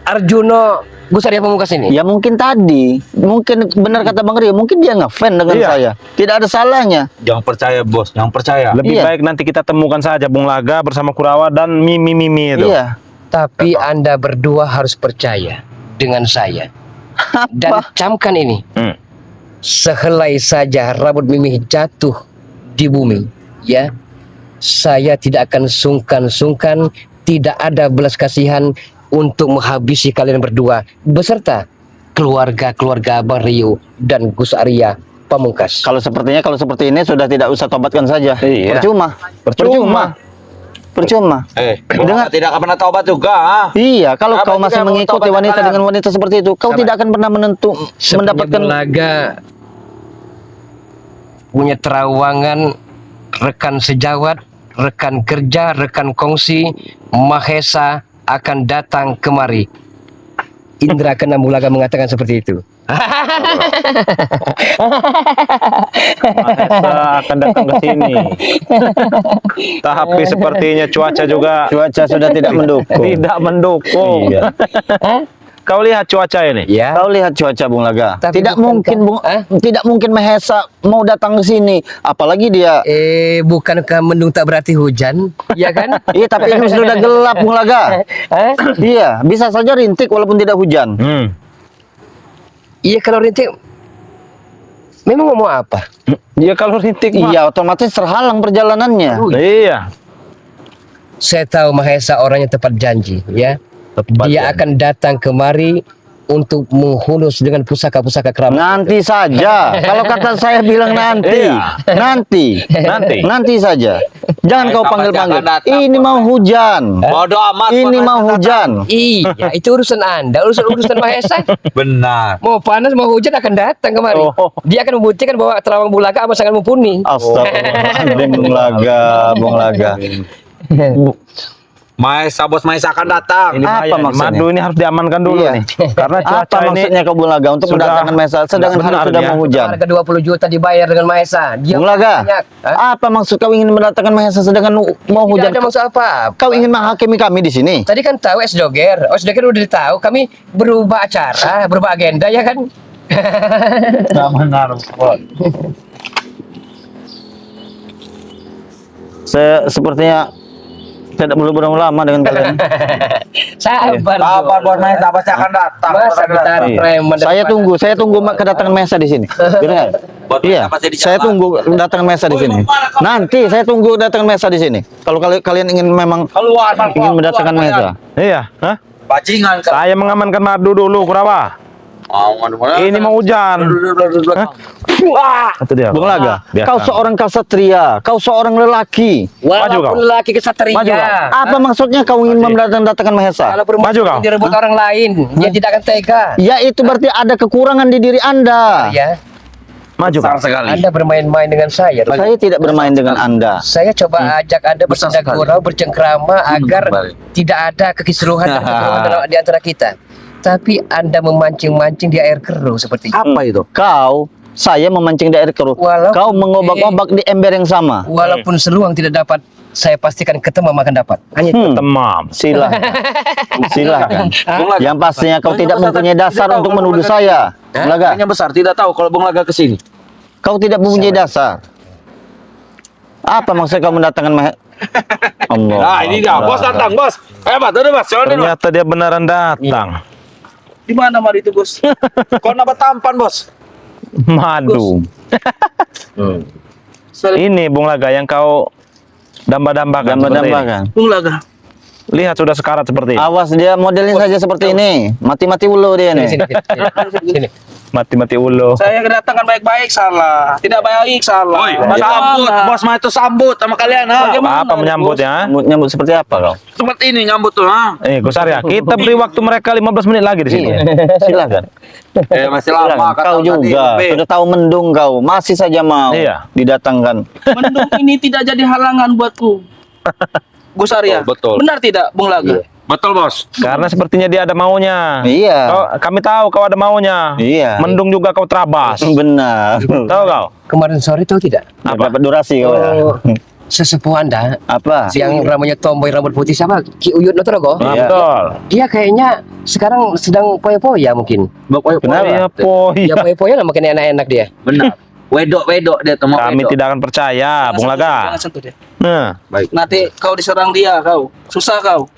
[SPEAKER 1] Arjuno Gus Arya Pamungkas ini.
[SPEAKER 3] Ya mungkin tadi, mungkin benar kata Bang Rio, mungkin dia ngefan dengan
[SPEAKER 2] Iya.
[SPEAKER 3] saya. Tidak ada salahnya.
[SPEAKER 4] Jangan percaya, Bos. Jangan percaya.
[SPEAKER 2] Lebih
[SPEAKER 3] Iya.
[SPEAKER 2] baik nanti kita temukan saja Bung Laga bersama Kurawa dan Mimi itu.
[SPEAKER 3] Iya.
[SPEAKER 1] Tapi Anda berdua harus percaya dengan saya. Dan camkan ini. Sehelai saja rambut Mimi jatuh di bumi, ya, saya tidak akan sungkan-sungkan, tidak ada belas kasihan untuk menghabisi kalian berdua beserta keluarga-keluarga Bang Rio dan Gus Arya Pamungkas.
[SPEAKER 3] Kalau seperti ini sudah tidak usah tobatkan saja.
[SPEAKER 2] Iya.
[SPEAKER 3] Percuma.
[SPEAKER 4] Dengan tidak akan pernah taubat juga.
[SPEAKER 3] Iya, kalau
[SPEAKER 4] Apa
[SPEAKER 3] kau
[SPEAKER 4] juga
[SPEAKER 3] masih
[SPEAKER 4] mau
[SPEAKER 3] mengikuti
[SPEAKER 4] taubat
[SPEAKER 3] wanita
[SPEAKER 4] kalian?
[SPEAKER 3] dengan wanita seperti itu, kau
[SPEAKER 1] Sabar.
[SPEAKER 3] tidak akan pernah mendapatkan
[SPEAKER 1] Laga punya terawangan, rekan sejawat, rekan kerja, rekan kongsi, Mahesa akan datang kemari. Indra Kenambulaga mengatakan seperti itu.
[SPEAKER 2] Mahesa akan datang ke sini. Tapi sepertinya cuaca juga
[SPEAKER 3] cuaca sudah tidak mendukung.
[SPEAKER 2] tidak mendukung.
[SPEAKER 3] Iya.
[SPEAKER 2] Kau lihat cuaca ini.
[SPEAKER 1] Ya.
[SPEAKER 3] Kau lihat cuaca Bung Laga.
[SPEAKER 1] Tapi
[SPEAKER 3] Tidak
[SPEAKER 1] bukankah-
[SPEAKER 3] mungkin tidak mungkin Mahesa mau datang ke sini, apalagi dia.
[SPEAKER 1] Bukankah mendung tak berarti hujan? Ya kan?
[SPEAKER 3] Iya, tapi ini sudah gelap Bung Laga. Iya, bisa saja rintik walaupun tidak hujan.
[SPEAKER 1] Iya, kalau rintik Memang mau apa?
[SPEAKER 2] Ya kalau rintik mah.
[SPEAKER 3] Iya, otomatis terhalang perjalanannya.
[SPEAKER 2] Iya.
[SPEAKER 1] Saya tahu Mahesa orangnya tepat janji, ya.
[SPEAKER 2] Tepat
[SPEAKER 1] Dia
[SPEAKER 2] ya.
[SPEAKER 1] akan datang kemari untuk menghunus dengan pusaka-pusaka keramat.
[SPEAKER 3] Nanti saja. Kalau kata saya bilang nanti,
[SPEAKER 2] Iya.
[SPEAKER 3] nanti saja. Jangan kau panggil-panggil. Ini mau hujan.
[SPEAKER 4] Bodoh amat.
[SPEAKER 3] Ini
[SPEAKER 4] buat
[SPEAKER 3] mau
[SPEAKER 4] Mahesa
[SPEAKER 3] hujan.
[SPEAKER 1] Iya, itu urusan Anda, urusan Mahesa.
[SPEAKER 4] datang. Benar.
[SPEAKER 1] Mau panas mau hujan akan datang kemari.
[SPEAKER 2] Oh.
[SPEAKER 1] Dia akan membuktikan bahwa Terawang Bulaga amat sangat mumpuni.
[SPEAKER 3] Astagfirullahaladzim, Bung Laga.
[SPEAKER 4] Mahesa bos, Mahesa akan datang.
[SPEAKER 2] Ini
[SPEAKER 3] Apa
[SPEAKER 2] bahaya nih.
[SPEAKER 3] maksudnya?
[SPEAKER 2] Madu ini harus diamankan dulu
[SPEAKER 3] Iya.
[SPEAKER 2] nih. Karena
[SPEAKER 3] Apa
[SPEAKER 2] cuaca ini
[SPEAKER 3] maksudnya kau Bung Laga untuk
[SPEAKER 2] sudah
[SPEAKER 3] mendatangkan Mahesa sedangkan
[SPEAKER 2] nggak
[SPEAKER 3] hari
[SPEAKER 2] benar
[SPEAKER 3] sudah
[SPEAKER 2] dia.
[SPEAKER 3] mau hujan?
[SPEAKER 1] Harga 20 juta dibayar dengan Mahesa. Dia
[SPEAKER 3] Bung Laga,
[SPEAKER 1] banyak. Hah?
[SPEAKER 3] apa maksud kau ingin mendatangkan Mahesa sedangkan mau
[SPEAKER 1] Tidak
[SPEAKER 3] hujan?
[SPEAKER 1] ada maksud apa.
[SPEAKER 3] Kau ingin menghakimi kami di sini?
[SPEAKER 1] Tadi kan tahu S Doger udah tahu kami berubah acara, berubah agenda ya kan.
[SPEAKER 4] Benar.
[SPEAKER 3] Saya sepertinya tidak perlu berlama-lama dengan kalian.
[SPEAKER 1] Sabar.
[SPEAKER 4] Sabar
[SPEAKER 1] bro.
[SPEAKER 4] bos, Mahesa pasti akan datang.
[SPEAKER 1] Masa bentar
[SPEAKER 3] Iya.
[SPEAKER 1] preman
[SPEAKER 3] Saya tunggu kedatangan Mahesa di sini. Benar?
[SPEAKER 4] Buat
[SPEAKER 3] Iya.
[SPEAKER 4] Mahesa pasti di
[SPEAKER 3] Saya
[SPEAKER 4] jalan.
[SPEAKER 3] tunggu kedatangan Mahesa di sini. Nanti saya tunggu kedatangan Mahesa di sini. Kalau kalian ingin memang
[SPEAKER 4] Keluar,
[SPEAKER 3] ingin mendatangkan Mahesa.
[SPEAKER 2] iya, hah?
[SPEAKER 4] Bajingan kan.
[SPEAKER 2] Saya mengamankan madu dulu, Kurawa. Ini mau hujan. Hah? Wah, itu dia.
[SPEAKER 3] Bung Laga,
[SPEAKER 2] Biasa.
[SPEAKER 3] kau seorang kasatria, kau seorang lelaki.
[SPEAKER 2] Maju kau.
[SPEAKER 1] Walaupun lelaki kesatria.
[SPEAKER 2] Maju kau.
[SPEAKER 3] Apa maksudnya kau ingin mendatangkan Mahesa?
[SPEAKER 1] Kalau perempuan
[SPEAKER 2] Maju kau.
[SPEAKER 1] direbut orang lain, dia tidak akan tega.
[SPEAKER 3] Ya itu berarti ada kekurangan di diri Anda.
[SPEAKER 1] Ya,
[SPEAKER 2] Maju kau.
[SPEAKER 4] Besar sekali.
[SPEAKER 1] Anda bermain-main dengan saya.
[SPEAKER 3] Saya tidak bermain dengan Anda.
[SPEAKER 1] Saya coba ajak Anda
[SPEAKER 4] Besar
[SPEAKER 1] bertindak
[SPEAKER 4] sekali.
[SPEAKER 1] gurau, bercengkrama agar
[SPEAKER 4] kembali.
[SPEAKER 1] tidak ada kekisruhan dan kekisruhan di antara kita. Tapi Anda memancing-mancing di air keruh seperti itu.
[SPEAKER 4] Apa itu?
[SPEAKER 3] Saya memancing di air keruh.
[SPEAKER 1] Walaupun-
[SPEAKER 3] Kau mengobak-obak di ember yang sama.
[SPEAKER 1] Walaupun seluang tidak dapat, saya pastikan ketemu akan dapat. Hanya itu.
[SPEAKER 2] Temam.
[SPEAKER 3] Silakan.
[SPEAKER 4] Bung Laga.
[SPEAKER 3] Yang pastinya kau
[SPEAKER 4] Bung
[SPEAKER 3] tidak
[SPEAKER 4] Laga
[SPEAKER 3] mempunyai
[SPEAKER 4] tidak
[SPEAKER 3] dasar
[SPEAKER 4] tahu
[SPEAKER 3] untuk
[SPEAKER 4] kalau
[SPEAKER 3] menuduh
[SPEAKER 4] Bung Laga-
[SPEAKER 3] saya.
[SPEAKER 1] Hah?
[SPEAKER 3] Bung Laga,
[SPEAKER 4] Hanya besar, tidak tahu kalau Bung Laga kesini.
[SPEAKER 3] kau tidak mempunyai dasar. Apa maksud kau mendatangkan Allah.
[SPEAKER 4] Nah, ini dia, bos datang, bos. Hebat, udah bos, jangan dulu.
[SPEAKER 2] Ternyata dia beneran datang.
[SPEAKER 4] Di mana mari itu, bos? Kau nambah tampan, bos.
[SPEAKER 2] Madu. Ini Bung Laga yang kau damba-dambakan. seperti ini.
[SPEAKER 3] Damba-dambakan.
[SPEAKER 4] Bung Laga.
[SPEAKER 2] Lihat sudah sekarat seperti ini.
[SPEAKER 3] Awas dia modelnya saja seperti ini. Mati-mati ulu dia
[SPEAKER 1] Sini,
[SPEAKER 3] nih.
[SPEAKER 1] sini, sini. Sini.
[SPEAKER 2] Mati-mati ulu.
[SPEAKER 5] Saya kedatangan baik-baik salah, tidak baik salah.
[SPEAKER 4] Sambut, bos mah itu sambut sama kalian, ha.
[SPEAKER 2] Apa menyambutnya?
[SPEAKER 3] Nyambut seperti apa kau?
[SPEAKER 4] Seperti ini nyambut tuh, ha.
[SPEAKER 2] Gus Arya, kita beri waktu mereka 15 menit lagi di sini.
[SPEAKER 3] Silakan.
[SPEAKER 4] Masih lama
[SPEAKER 3] Silakan.
[SPEAKER 4] kata
[SPEAKER 3] Kau
[SPEAKER 4] tadi,
[SPEAKER 3] juga
[SPEAKER 4] Be.
[SPEAKER 3] sudah tahu mendung kau, masih saja mau
[SPEAKER 2] Iya.
[SPEAKER 3] didatangkan.
[SPEAKER 5] Mendung ini tidak jadi halangan buatku. Gus Arya.
[SPEAKER 4] Betul.
[SPEAKER 5] Benar tidak, Bung Laga?
[SPEAKER 4] Betul, bos.
[SPEAKER 2] Karena sepertinya dia ada maunya.
[SPEAKER 3] Iya.
[SPEAKER 2] Kami tahu kau ada maunya.
[SPEAKER 3] Iya.
[SPEAKER 2] Mendung juga kau terabas.
[SPEAKER 3] Benar.
[SPEAKER 2] Tahu kau?
[SPEAKER 1] Kemarin sore tahu tidak?
[SPEAKER 3] Dapat durasi kau ya.
[SPEAKER 1] Oh, sesepuh Anda
[SPEAKER 3] Apa?
[SPEAKER 1] yang rambutnya tomboy rambut putih siapa? Ki Uyut Notorogo.
[SPEAKER 2] Nah,
[SPEAKER 3] Iya.
[SPEAKER 2] betul.
[SPEAKER 1] Dia kayaknya sekarang sedang poya-poya mungkin.
[SPEAKER 3] Kenapa?
[SPEAKER 2] Iya,
[SPEAKER 1] Dia
[SPEAKER 2] poya.
[SPEAKER 1] poya-poya lah makin enak-enak dia.
[SPEAKER 4] Benar. Wedok dia tuh mau
[SPEAKER 2] Kami
[SPEAKER 4] wedok.
[SPEAKER 2] tidak akan percaya, Bung Laga.
[SPEAKER 5] Jangan sentuh dia.
[SPEAKER 2] Nah,
[SPEAKER 4] Baik.
[SPEAKER 5] Nanti kau diserang dia, kau. Susah kau.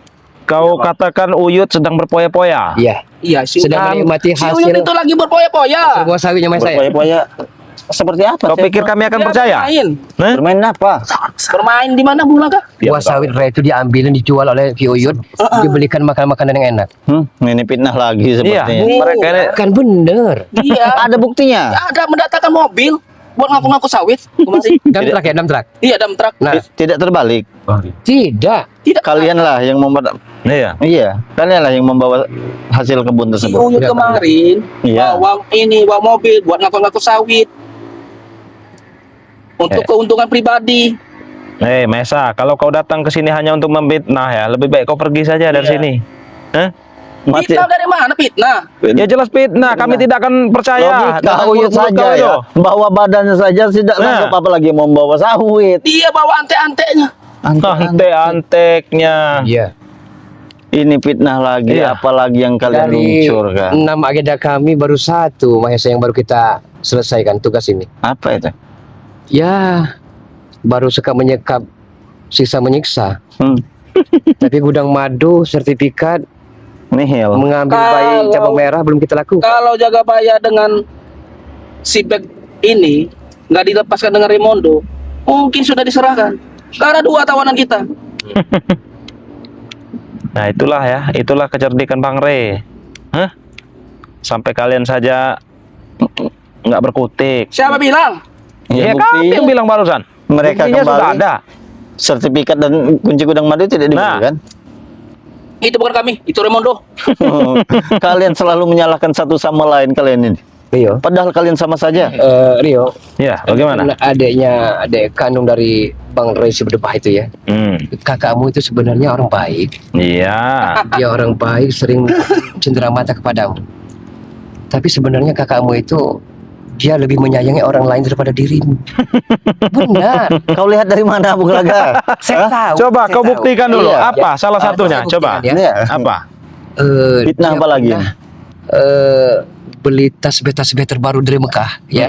[SPEAKER 2] kau katakan Uyut sedang berpoya-poya.
[SPEAKER 1] Iya.
[SPEAKER 5] Iya, si
[SPEAKER 1] Sedang menikmati
[SPEAKER 5] Si
[SPEAKER 1] hasil
[SPEAKER 5] Uyut itu lagi berpoya-poya.
[SPEAKER 1] buah sawitnya mas saya.
[SPEAKER 3] Berpoya-poya seperti apa?
[SPEAKER 2] Kau pikir kami akan
[SPEAKER 5] Dia
[SPEAKER 2] percaya?
[SPEAKER 5] Bermain.
[SPEAKER 2] Nah?
[SPEAKER 3] Bermain apa?
[SPEAKER 5] Bermain di mana, Bung Laga?
[SPEAKER 2] Iya,
[SPEAKER 1] Buah sawit raya itu diambilin dijual oleh Ki Uyut, dibelikan makanan-makanan yang enak.
[SPEAKER 3] Ini fitnah lagi
[SPEAKER 2] Iya,
[SPEAKER 3] sepertinya.
[SPEAKER 2] mereka ini
[SPEAKER 1] Kan bener.
[SPEAKER 5] Dia
[SPEAKER 3] Ada buktinya.
[SPEAKER 5] ada mendatangkan mobil buat ngaku-ngaku sawit kemarin.
[SPEAKER 1] Dam truk ya, dam truk.
[SPEAKER 5] Iya, dam truk.
[SPEAKER 1] Nah,
[SPEAKER 3] Tidak terbalik.
[SPEAKER 1] tidak.
[SPEAKER 5] Tidak.
[SPEAKER 3] Kalianlah yang membawa.
[SPEAKER 2] iya.
[SPEAKER 3] Iya, kalianlah yang membawa hasil kebun
[SPEAKER 5] Si
[SPEAKER 3] tersebut.
[SPEAKER 5] Uyut kemarin
[SPEAKER 3] Iya.
[SPEAKER 5] bawa mobil buat ngaku-ngaku sawit. Untuk keuntungan pribadi.
[SPEAKER 2] Mesa, kalau kau datang ke sini hanya untuk memfitnah ya, lebih baik kau pergi saja dari
[SPEAKER 5] Iya.
[SPEAKER 2] sini. Hah?
[SPEAKER 3] Mati.
[SPEAKER 5] Fitnah dari mana fitnah?
[SPEAKER 2] Ya jelas fitnah, kami tidak akan percaya.
[SPEAKER 3] Logika
[SPEAKER 2] Dengan
[SPEAKER 3] Uyut
[SPEAKER 2] mulut-mulut
[SPEAKER 3] saja
[SPEAKER 2] kau
[SPEAKER 3] ya.
[SPEAKER 2] itu.
[SPEAKER 3] Bawa badannya saja tidak
[SPEAKER 2] Nah.
[SPEAKER 3] sanggup apalagi membawa sawit.
[SPEAKER 5] Dia bawa ante-antenya.
[SPEAKER 2] Ante-anteknya.
[SPEAKER 1] Iya.
[SPEAKER 3] Ini fitnah lagi,
[SPEAKER 2] Iya.
[SPEAKER 3] apalagi yang kalian
[SPEAKER 1] Dari
[SPEAKER 3] luncurkan.
[SPEAKER 1] 6 agenda kami baru satu Mahesa yang baru kita selesaikan tugas ini.
[SPEAKER 3] Apa itu?
[SPEAKER 1] Ya, baru suka menyekap, sisa menyiksa.
[SPEAKER 3] Hmm.
[SPEAKER 1] Tapi gudang madu, sertifikat,
[SPEAKER 3] Nihil.
[SPEAKER 1] mengambil bayi
[SPEAKER 5] Kalau-
[SPEAKER 1] cabang merah belum kita lakukan.
[SPEAKER 5] Kalau jaga baya dengan si bag ini nggak dilepaskan dengan Raimondo, mungkin sudah diserahkan. Karena 2 tawanan kita.
[SPEAKER 2] Nah itulah kecerdikan Bang Re. Hah? Sampai kalian saja nggak berkutik.
[SPEAKER 5] Siapa bilang?
[SPEAKER 2] Ya,
[SPEAKER 3] bukti
[SPEAKER 2] kami yang bilang barusan.
[SPEAKER 3] mereka
[SPEAKER 2] Buktinya
[SPEAKER 3] kembali.
[SPEAKER 2] sudah ada.
[SPEAKER 3] Sertifikat dan kunci gudang madu tidak diberikan.
[SPEAKER 5] Itu bukan kami, itu Raimondo.
[SPEAKER 3] Kalian selalu menyalahkan satu sama lain kalian ini.
[SPEAKER 1] Rio.
[SPEAKER 3] Padahal kalian sama saja.
[SPEAKER 1] Rio.
[SPEAKER 2] Ya, bagaimana?
[SPEAKER 1] Adek kandung dari Bang Resi Berdebah itu ya. Kakakmu itu sebenarnya orang baik.
[SPEAKER 2] Iya.
[SPEAKER 1] Dia orang baik, sering cenderamata kepadamu. Tapi sebenarnya kakakmu itu dia lebih menyayangi orang lain daripada dirimu. Benar.
[SPEAKER 3] Kau lihat dari mana, Bung Laga?
[SPEAKER 1] Saya tahu.
[SPEAKER 2] Coba
[SPEAKER 1] saya
[SPEAKER 2] kau
[SPEAKER 1] tahu.
[SPEAKER 2] buktikan dulu.
[SPEAKER 3] Iya.
[SPEAKER 2] Apa salah satunya?
[SPEAKER 1] saya
[SPEAKER 2] Coba.
[SPEAKER 1] buktikan ya.
[SPEAKER 2] Apa?
[SPEAKER 3] Fitnah
[SPEAKER 1] Dia
[SPEAKER 3] apa lagi?
[SPEAKER 1] pernah, beli tasbih terbaru dari Mekah ya.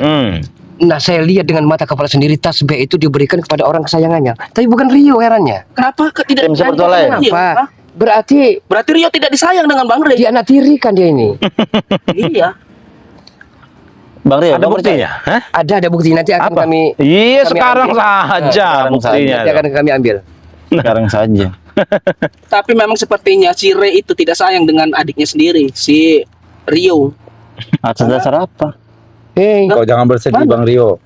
[SPEAKER 1] Nah, saya lihat dengan mata kepala sendiri tasbih itu diberikan kepada orang kesayangannya. Tapi bukan Rio herannya.
[SPEAKER 5] Kenapa tidak
[SPEAKER 3] Tim seperti
[SPEAKER 5] disayang
[SPEAKER 3] lain.
[SPEAKER 5] dengan Rio?
[SPEAKER 1] Kenapa?
[SPEAKER 5] Hah?
[SPEAKER 1] Berarti
[SPEAKER 5] Rio tidak disayang dengan Bang Rey.
[SPEAKER 1] dia anak tiri kan dia ini.
[SPEAKER 5] Iya.
[SPEAKER 3] Bang Rio,
[SPEAKER 2] Ada
[SPEAKER 3] kamu
[SPEAKER 2] buktinya? Hah?
[SPEAKER 1] Ada bukti nanti akan
[SPEAKER 2] Apa?
[SPEAKER 1] kami
[SPEAKER 2] Iya,
[SPEAKER 1] kami
[SPEAKER 2] sekarang
[SPEAKER 1] ambil.
[SPEAKER 2] saja
[SPEAKER 3] Sekarang
[SPEAKER 2] buktinya.
[SPEAKER 1] nanti akan kami ambil.
[SPEAKER 3] sekarang saja.
[SPEAKER 5] Tapi memang sepertinya si Rey itu tidak sayang dengan adiknya sendiri, si Rio.
[SPEAKER 3] Atas dasar apa?
[SPEAKER 1] Hei,
[SPEAKER 4] Kau jangan bersedih Bang Rio.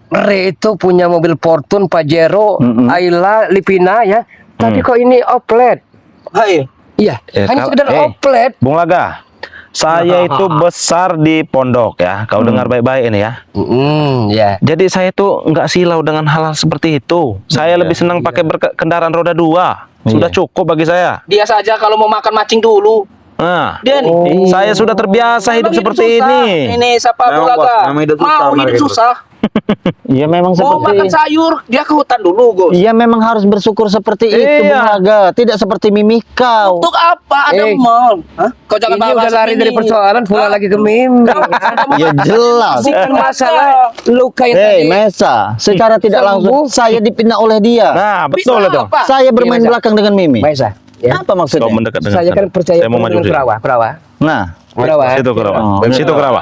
[SPEAKER 1] Re itu punya mobil Fortune, Pajero, Ayla, Lipina ya. Tapi kok ini oplet?
[SPEAKER 5] Hai.
[SPEAKER 1] Iya, hanya sekedar oplet.
[SPEAKER 2] Bung Laga, saya itu besar di pondok ya. Kau dengar baik-baik ini ya.
[SPEAKER 1] Ya.
[SPEAKER 2] Jadi saya itu nggak silau dengan hal-hal seperti itu. Saya lebih senang pakai kendaraan roda 2. Sudah cukup bagi saya.
[SPEAKER 5] Dia saja kalau mau makan macing dulu.
[SPEAKER 2] Nah,
[SPEAKER 5] Dan
[SPEAKER 2] saya sudah terbiasa hidup seperti ini.
[SPEAKER 5] Ini siapa
[SPEAKER 4] Memang,
[SPEAKER 5] Bulaga?
[SPEAKER 4] Bos, memang hidup susah,
[SPEAKER 5] Mau hidup
[SPEAKER 4] mereka itu.
[SPEAKER 5] susah.
[SPEAKER 3] Iya memang
[SPEAKER 5] Mau makan
[SPEAKER 3] seperti.
[SPEAKER 5] sayur, dia ke hutan dulu, Gus.
[SPEAKER 3] Iya memang harus bersyukur seperti itu, Bung
[SPEAKER 2] Iya.
[SPEAKER 3] Laga. Tidak seperti Mimi kau.
[SPEAKER 5] Untuk apa ada mall? Hah? Kau jangan
[SPEAKER 1] Ini
[SPEAKER 5] bahas
[SPEAKER 1] udah lari
[SPEAKER 5] ini.
[SPEAKER 1] dari persoalan pulang lagi ke mim.
[SPEAKER 3] Ya jelas.
[SPEAKER 1] Bukan masalah luka yang
[SPEAKER 3] Hei,
[SPEAKER 1] tadi.
[SPEAKER 3] Mesa, secara tidak langsung saya dipitnah oleh dia.
[SPEAKER 2] Nah,
[SPEAKER 5] Bisa
[SPEAKER 2] betul itu.
[SPEAKER 5] apa?
[SPEAKER 3] Saya bermain
[SPEAKER 1] Iya, Mesa.
[SPEAKER 3] belakang dengan Mimi.
[SPEAKER 1] Maisa, ya.
[SPEAKER 3] Apa maksudnya?
[SPEAKER 2] Kau mendekat dengan
[SPEAKER 1] Saya kan
[SPEAKER 2] sana.
[SPEAKER 1] percaya
[SPEAKER 2] Saya mau maju
[SPEAKER 1] dengan
[SPEAKER 2] sini.
[SPEAKER 1] Kurawa.
[SPEAKER 3] Nah,
[SPEAKER 2] Situ Kurawa.
[SPEAKER 3] Oh,
[SPEAKER 2] Situ Kurawa.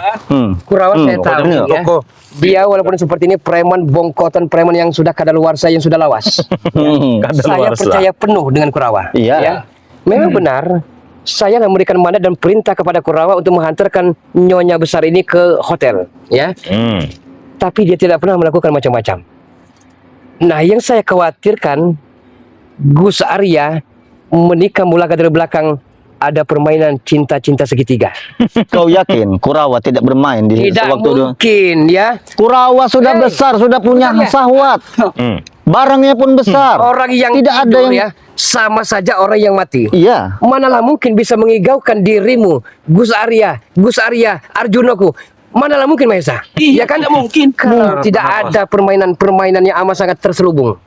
[SPEAKER 1] Kurawa saya tahu
[SPEAKER 3] pokoknya
[SPEAKER 1] ya. Dia walaupun seperti ini preman bongkotan, preman yang sudah kadaluarsa, yang sudah lawas. Saya percaya penuh dengan Kurawa.
[SPEAKER 3] Iya.
[SPEAKER 1] Ya. Memang benar. Saya memberikan mandat dan perintah kepada Kurawa untuk menghantarkan nyonya besar ini ke hotel, ya. Tapi dia tidak pernah melakukan macam-macam. Nah, yang saya khawatirkan Gus Arya menikah Bulaga dari belakang, ada permainan cinta-cinta segitiga.
[SPEAKER 3] Kau yakin Kurawa tidak bermain di
[SPEAKER 1] Tidak
[SPEAKER 3] waktu itu?
[SPEAKER 1] mungkin, ya.
[SPEAKER 3] Kurawa sudah besar, sudah punya
[SPEAKER 1] Makanya.
[SPEAKER 3] sahwat. Barangnya pun besar.
[SPEAKER 1] Orang yang
[SPEAKER 3] tidak ada
[SPEAKER 1] tidur,
[SPEAKER 3] yang
[SPEAKER 1] ya, sama saja orang yang mati.
[SPEAKER 3] Iya.
[SPEAKER 1] Manalah mungkin bisa mengigaukan dirimu, Gus Arya, Arjunoku. Manalah mungkin, Maesa?
[SPEAKER 5] Iya,
[SPEAKER 1] Ya kan?
[SPEAKER 5] tidak mungkin.
[SPEAKER 1] Kalau tidak ada permainan-permainan yang amat sangat terselubung.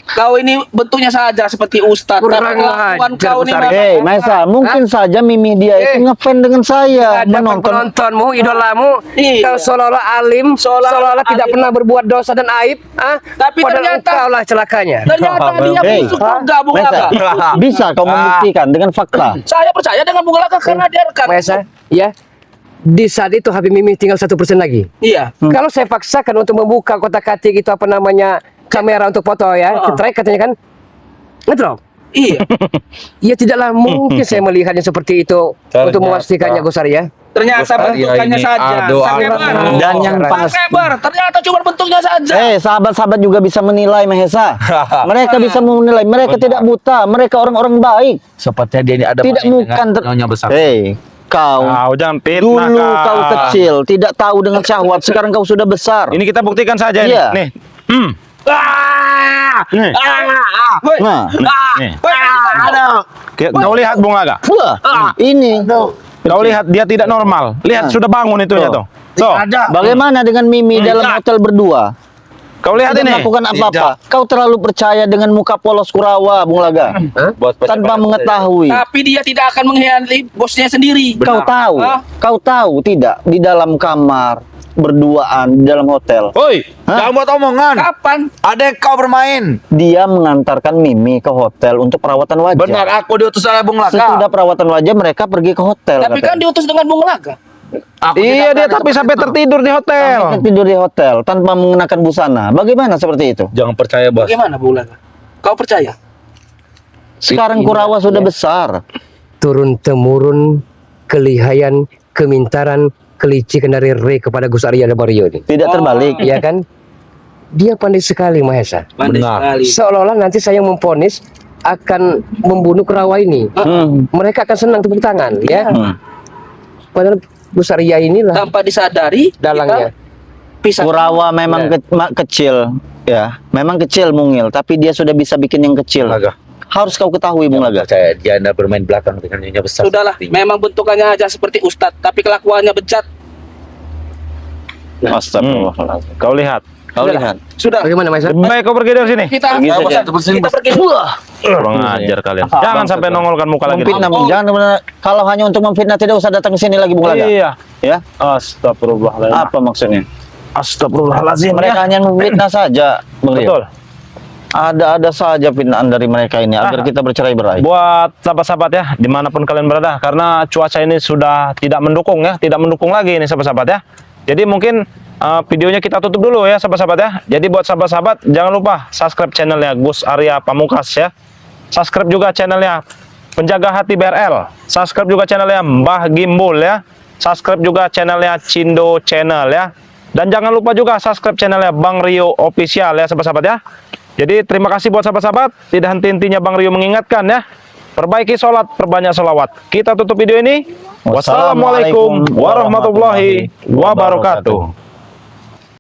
[SPEAKER 5] Kau ini bentuknya saja seperti ustadz.
[SPEAKER 1] Kurang
[SPEAKER 5] Tapi kelakuan
[SPEAKER 1] ajar,
[SPEAKER 5] kau ini
[SPEAKER 1] Gus Arya.
[SPEAKER 5] memang-
[SPEAKER 3] Hei, Maisa, mungkin saja Mimi dia itu ngefans dengan saya,
[SPEAKER 1] Ada
[SPEAKER 3] menonton.
[SPEAKER 1] penontonmu, idolamu,
[SPEAKER 5] Iya.
[SPEAKER 1] kau seolah-olah alim, seolah-olah tidak
[SPEAKER 5] alim.
[SPEAKER 1] pernah berbuat dosa dan aib,
[SPEAKER 5] Tapi
[SPEAKER 1] padahal
[SPEAKER 5] ternyata-
[SPEAKER 1] engkau lah celakanya.
[SPEAKER 5] Ternyata dia
[SPEAKER 3] Hei.
[SPEAKER 5] busuk juga Bung
[SPEAKER 3] Maisa,
[SPEAKER 5] Laga.
[SPEAKER 3] bisa kau membuktikan dengan fakta.
[SPEAKER 5] Saya percaya dengan Bung Laga karena dia rekan.
[SPEAKER 1] Maesa, ya, di saat itu HP Mimi tinggal 1% lagi.
[SPEAKER 5] Iya.
[SPEAKER 1] Kalau saya paksakan untuk membuka kotak-katik itu apa namanya kamera untuk foto ya, ketrek katanya kan, ngedrop.
[SPEAKER 5] Iya.
[SPEAKER 1] Ya tidaklah mungkin saya melihatnya seperti itu untuk memastikannya Gus Arya.
[SPEAKER 5] Ternyata bentukannya
[SPEAKER 4] ini
[SPEAKER 5] saja.
[SPEAKER 4] aduh,
[SPEAKER 5] Sakebar.
[SPEAKER 3] Dan yang pas,
[SPEAKER 5] Sakebar. Ternyata cuma bentuknya saja.
[SPEAKER 3] sahabat-sahabat juga bisa menilai, Mahesa. Mereka bisa menilai, mereka tidak buta, mereka orang-orang baik.
[SPEAKER 4] Sepertinya dia ini ada
[SPEAKER 3] Tidak
[SPEAKER 4] main
[SPEAKER 3] bukan
[SPEAKER 4] dengan nyonya besar.
[SPEAKER 3] Hei, kau
[SPEAKER 2] Kau jangan fitnah.
[SPEAKER 3] dulu
[SPEAKER 2] kau.
[SPEAKER 3] kau kecil, tidak tahu dengan syahwat, sekarang kau sudah besar.
[SPEAKER 2] Ini kita buktikan saja
[SPEAKER 3] Iya.
[SPEAKER 2] nih. Nih.
[SPEAKER 3] Nah,
[SPEAKER 2] Nih. Kau lihat Bung Laga.
[SPEAKER 3] wah, ini.
[SPEAKER 2] Kau lihat dia tidak normal. Lihat sudah bangun itunya tuh. Tuh.
[SPEAKER 3] Bagaimana dengan Mimi dalam hotel berdua?
[SPEAKER 2] Kau lihat
[SPEAKER 3] Tidak
[SPEAKER 2] ini.
[SPEAKER 3] melakukan apa-apa. Kau terlalu percaya dengan muka polos Kurawa, Bung Laga,
[SPEAKER 4] Bos,
[SPEAKER 3] tanpa mengetahui.
[SPEAKER 5] Tapi dia tidak akan mengkhianati bosnya sendiri.
[SPEAKER 3] Kau tahu,
[SPEAKER 5] Hah?
[SPEAKER 3] kau tahu tidak di dalam kamar berduaan di dalam hotel.
[SPEAKER 4] Woi,
[SPEAKER 3] Hah?
[SPEAKER 4] jangan buat omongan.
[SPEAKER 5] Kapan?
[SPEAKER 4] Ada kau bermain.
[SPEAKER 3] Dia mengantarkan Mimi ke hotel untuk perawatan wajah.
[SPEAKER 4] Benar, aku diutus oleh Bung Laga.
[SPEAKER 3] Sesudah perawatan wajah mereka pergi ke hotel.
[SPEAKER 5] Tapi
[SPEAKER 3] katanya.
[SPEAKER 5] kan diutus dengan Bung Laga.
[SPEAKER 2] Iya, dia tapi sampai tertidur di hotel.
[SPEAKER 3] Kami tidur di hotel tanpa mengenakan busana. Bagaimana seperti itu?
[SPEAKER 4] Jangan percaya bos.
[SPEAKER 5] Bagaimana bulan? Kau percaya?
[SPEAKER 3] Sekarang Kurawa sudah besar.
[SPEAKER 1] Turun temurun kelihayan, kemintaran, kelicikan dari Ray kepada Gus Arya dan Mario ini.
[SPEAKER 3] Tidak terbalik.
[SPEAKER 1] Iya kan? Dia pandai sekali Mahesa.
[SPEAKER 5] Pandai sekali.
[SPEAKER 1] Seolah-olah nanti saya memponis akan membunuh Kurawa ini. Mereka akan senang tepuk tangan, ya. Padahal Gus Arya inilah
[SPEAKER 5] Tanpa disadari
[SPEAKER 1] dalangnya.
[SPEAKER 5] kita pisah.
[SPEAKER 3] Kurawa memang kecil, ya. Memang kecil mungil, tapi dia sudah bisa bikin yang kecil.
[SPEAKER 4] Laga.
[SPEAKER 3] Harus kau ketahui, Bung Laga.
[SPEAKER 4] Percaya dia anda bermain belakang dengan nyonya besar.
[SPEAKER 5] Sudahlah,
[SPEAKER 4] sepertinya.
[SPEAKER 5] memang bentukannya aja seperti ustadz, tapi kelakuannya bejat.
[SPEAKER 3] Astagfirullahaladzim.
[SPEAKER 2] Kau lihat.
[SPEAKER 3] Kau lihat.
[SPEAKER 5] Sudah.
[SPEAKER 1] Bagaimana Mahesa?
[SPEAKER 2] Baik, kau pergi dari sini.
[SPEAKER 5] Kita
[SPEAKER 3] Pergi
[SPEAKER 4] Ayo, bos,
[SPEAKER 3] saja.
[SPEAKER 4] satu persen,
[SPEAKER 5] kita
[SPEAKER 4] bos.
[SPEAKER 5] pergi.
[SPEAKER 2] Kurang ajar kalian. Jangan sampai nongolkan muka lagi. di
[SPEAKER 3] Memfitnah,
[SPEAKER 2] sini.
[SPEAKER 3] jangan benar. Kalau hanya untuk memfitnah tidak usah datang ke sini lagi, Bung Laga.
[SPEAKER 2] Iya.
[SPEAKER 3] Ya.
[SPEAKER 2] Astagfirullahaladzim.
[SPEAKER 3] Apa maksudnya?
[SPEAKER 2] Astagfirullahaladzim.
[SPEAKER 3] Mereka hanya memfitnah saja, Bung Rio.
[SPEAKER 2] Betul.
[SPEAKER 3] Ada saja fitnaan dari mereka ini agar kita bercerai-berai.
[SPEAKER 2] Buat sahabat-sahabat ya, dimanapun kalian berada, karena cuaca ini sudah tidak mendukung ya, tidak mendukung lagi ini sahabat-sahabat ya. Jadi mungkin videonya kita tutup dulu ya sahabat-sahabat ya. Jadi buat sahabat-sahabat jangan lupa subscribe channelnya Gus Arya Pamungkas ya. Subscribe juga channelnya Penjaga Hati BRL. Subscribe juga channelnya Mbah Gimbul ya. Subscribe juga channelnya Cindo Channel ya. Dan jangan lupa juga subscribe channelnya Bang Rio Official ya sahabat-sahabat ya. Jadi terima kasih buat sahabat-sahabat. Tidak henti-hentinya Bang Rio mengingatkan ya. Perbaiki sholat, perbanyak sholawat. Kita tutup video ini. Wassalamualaikum warahmatullahi wabarakatuh.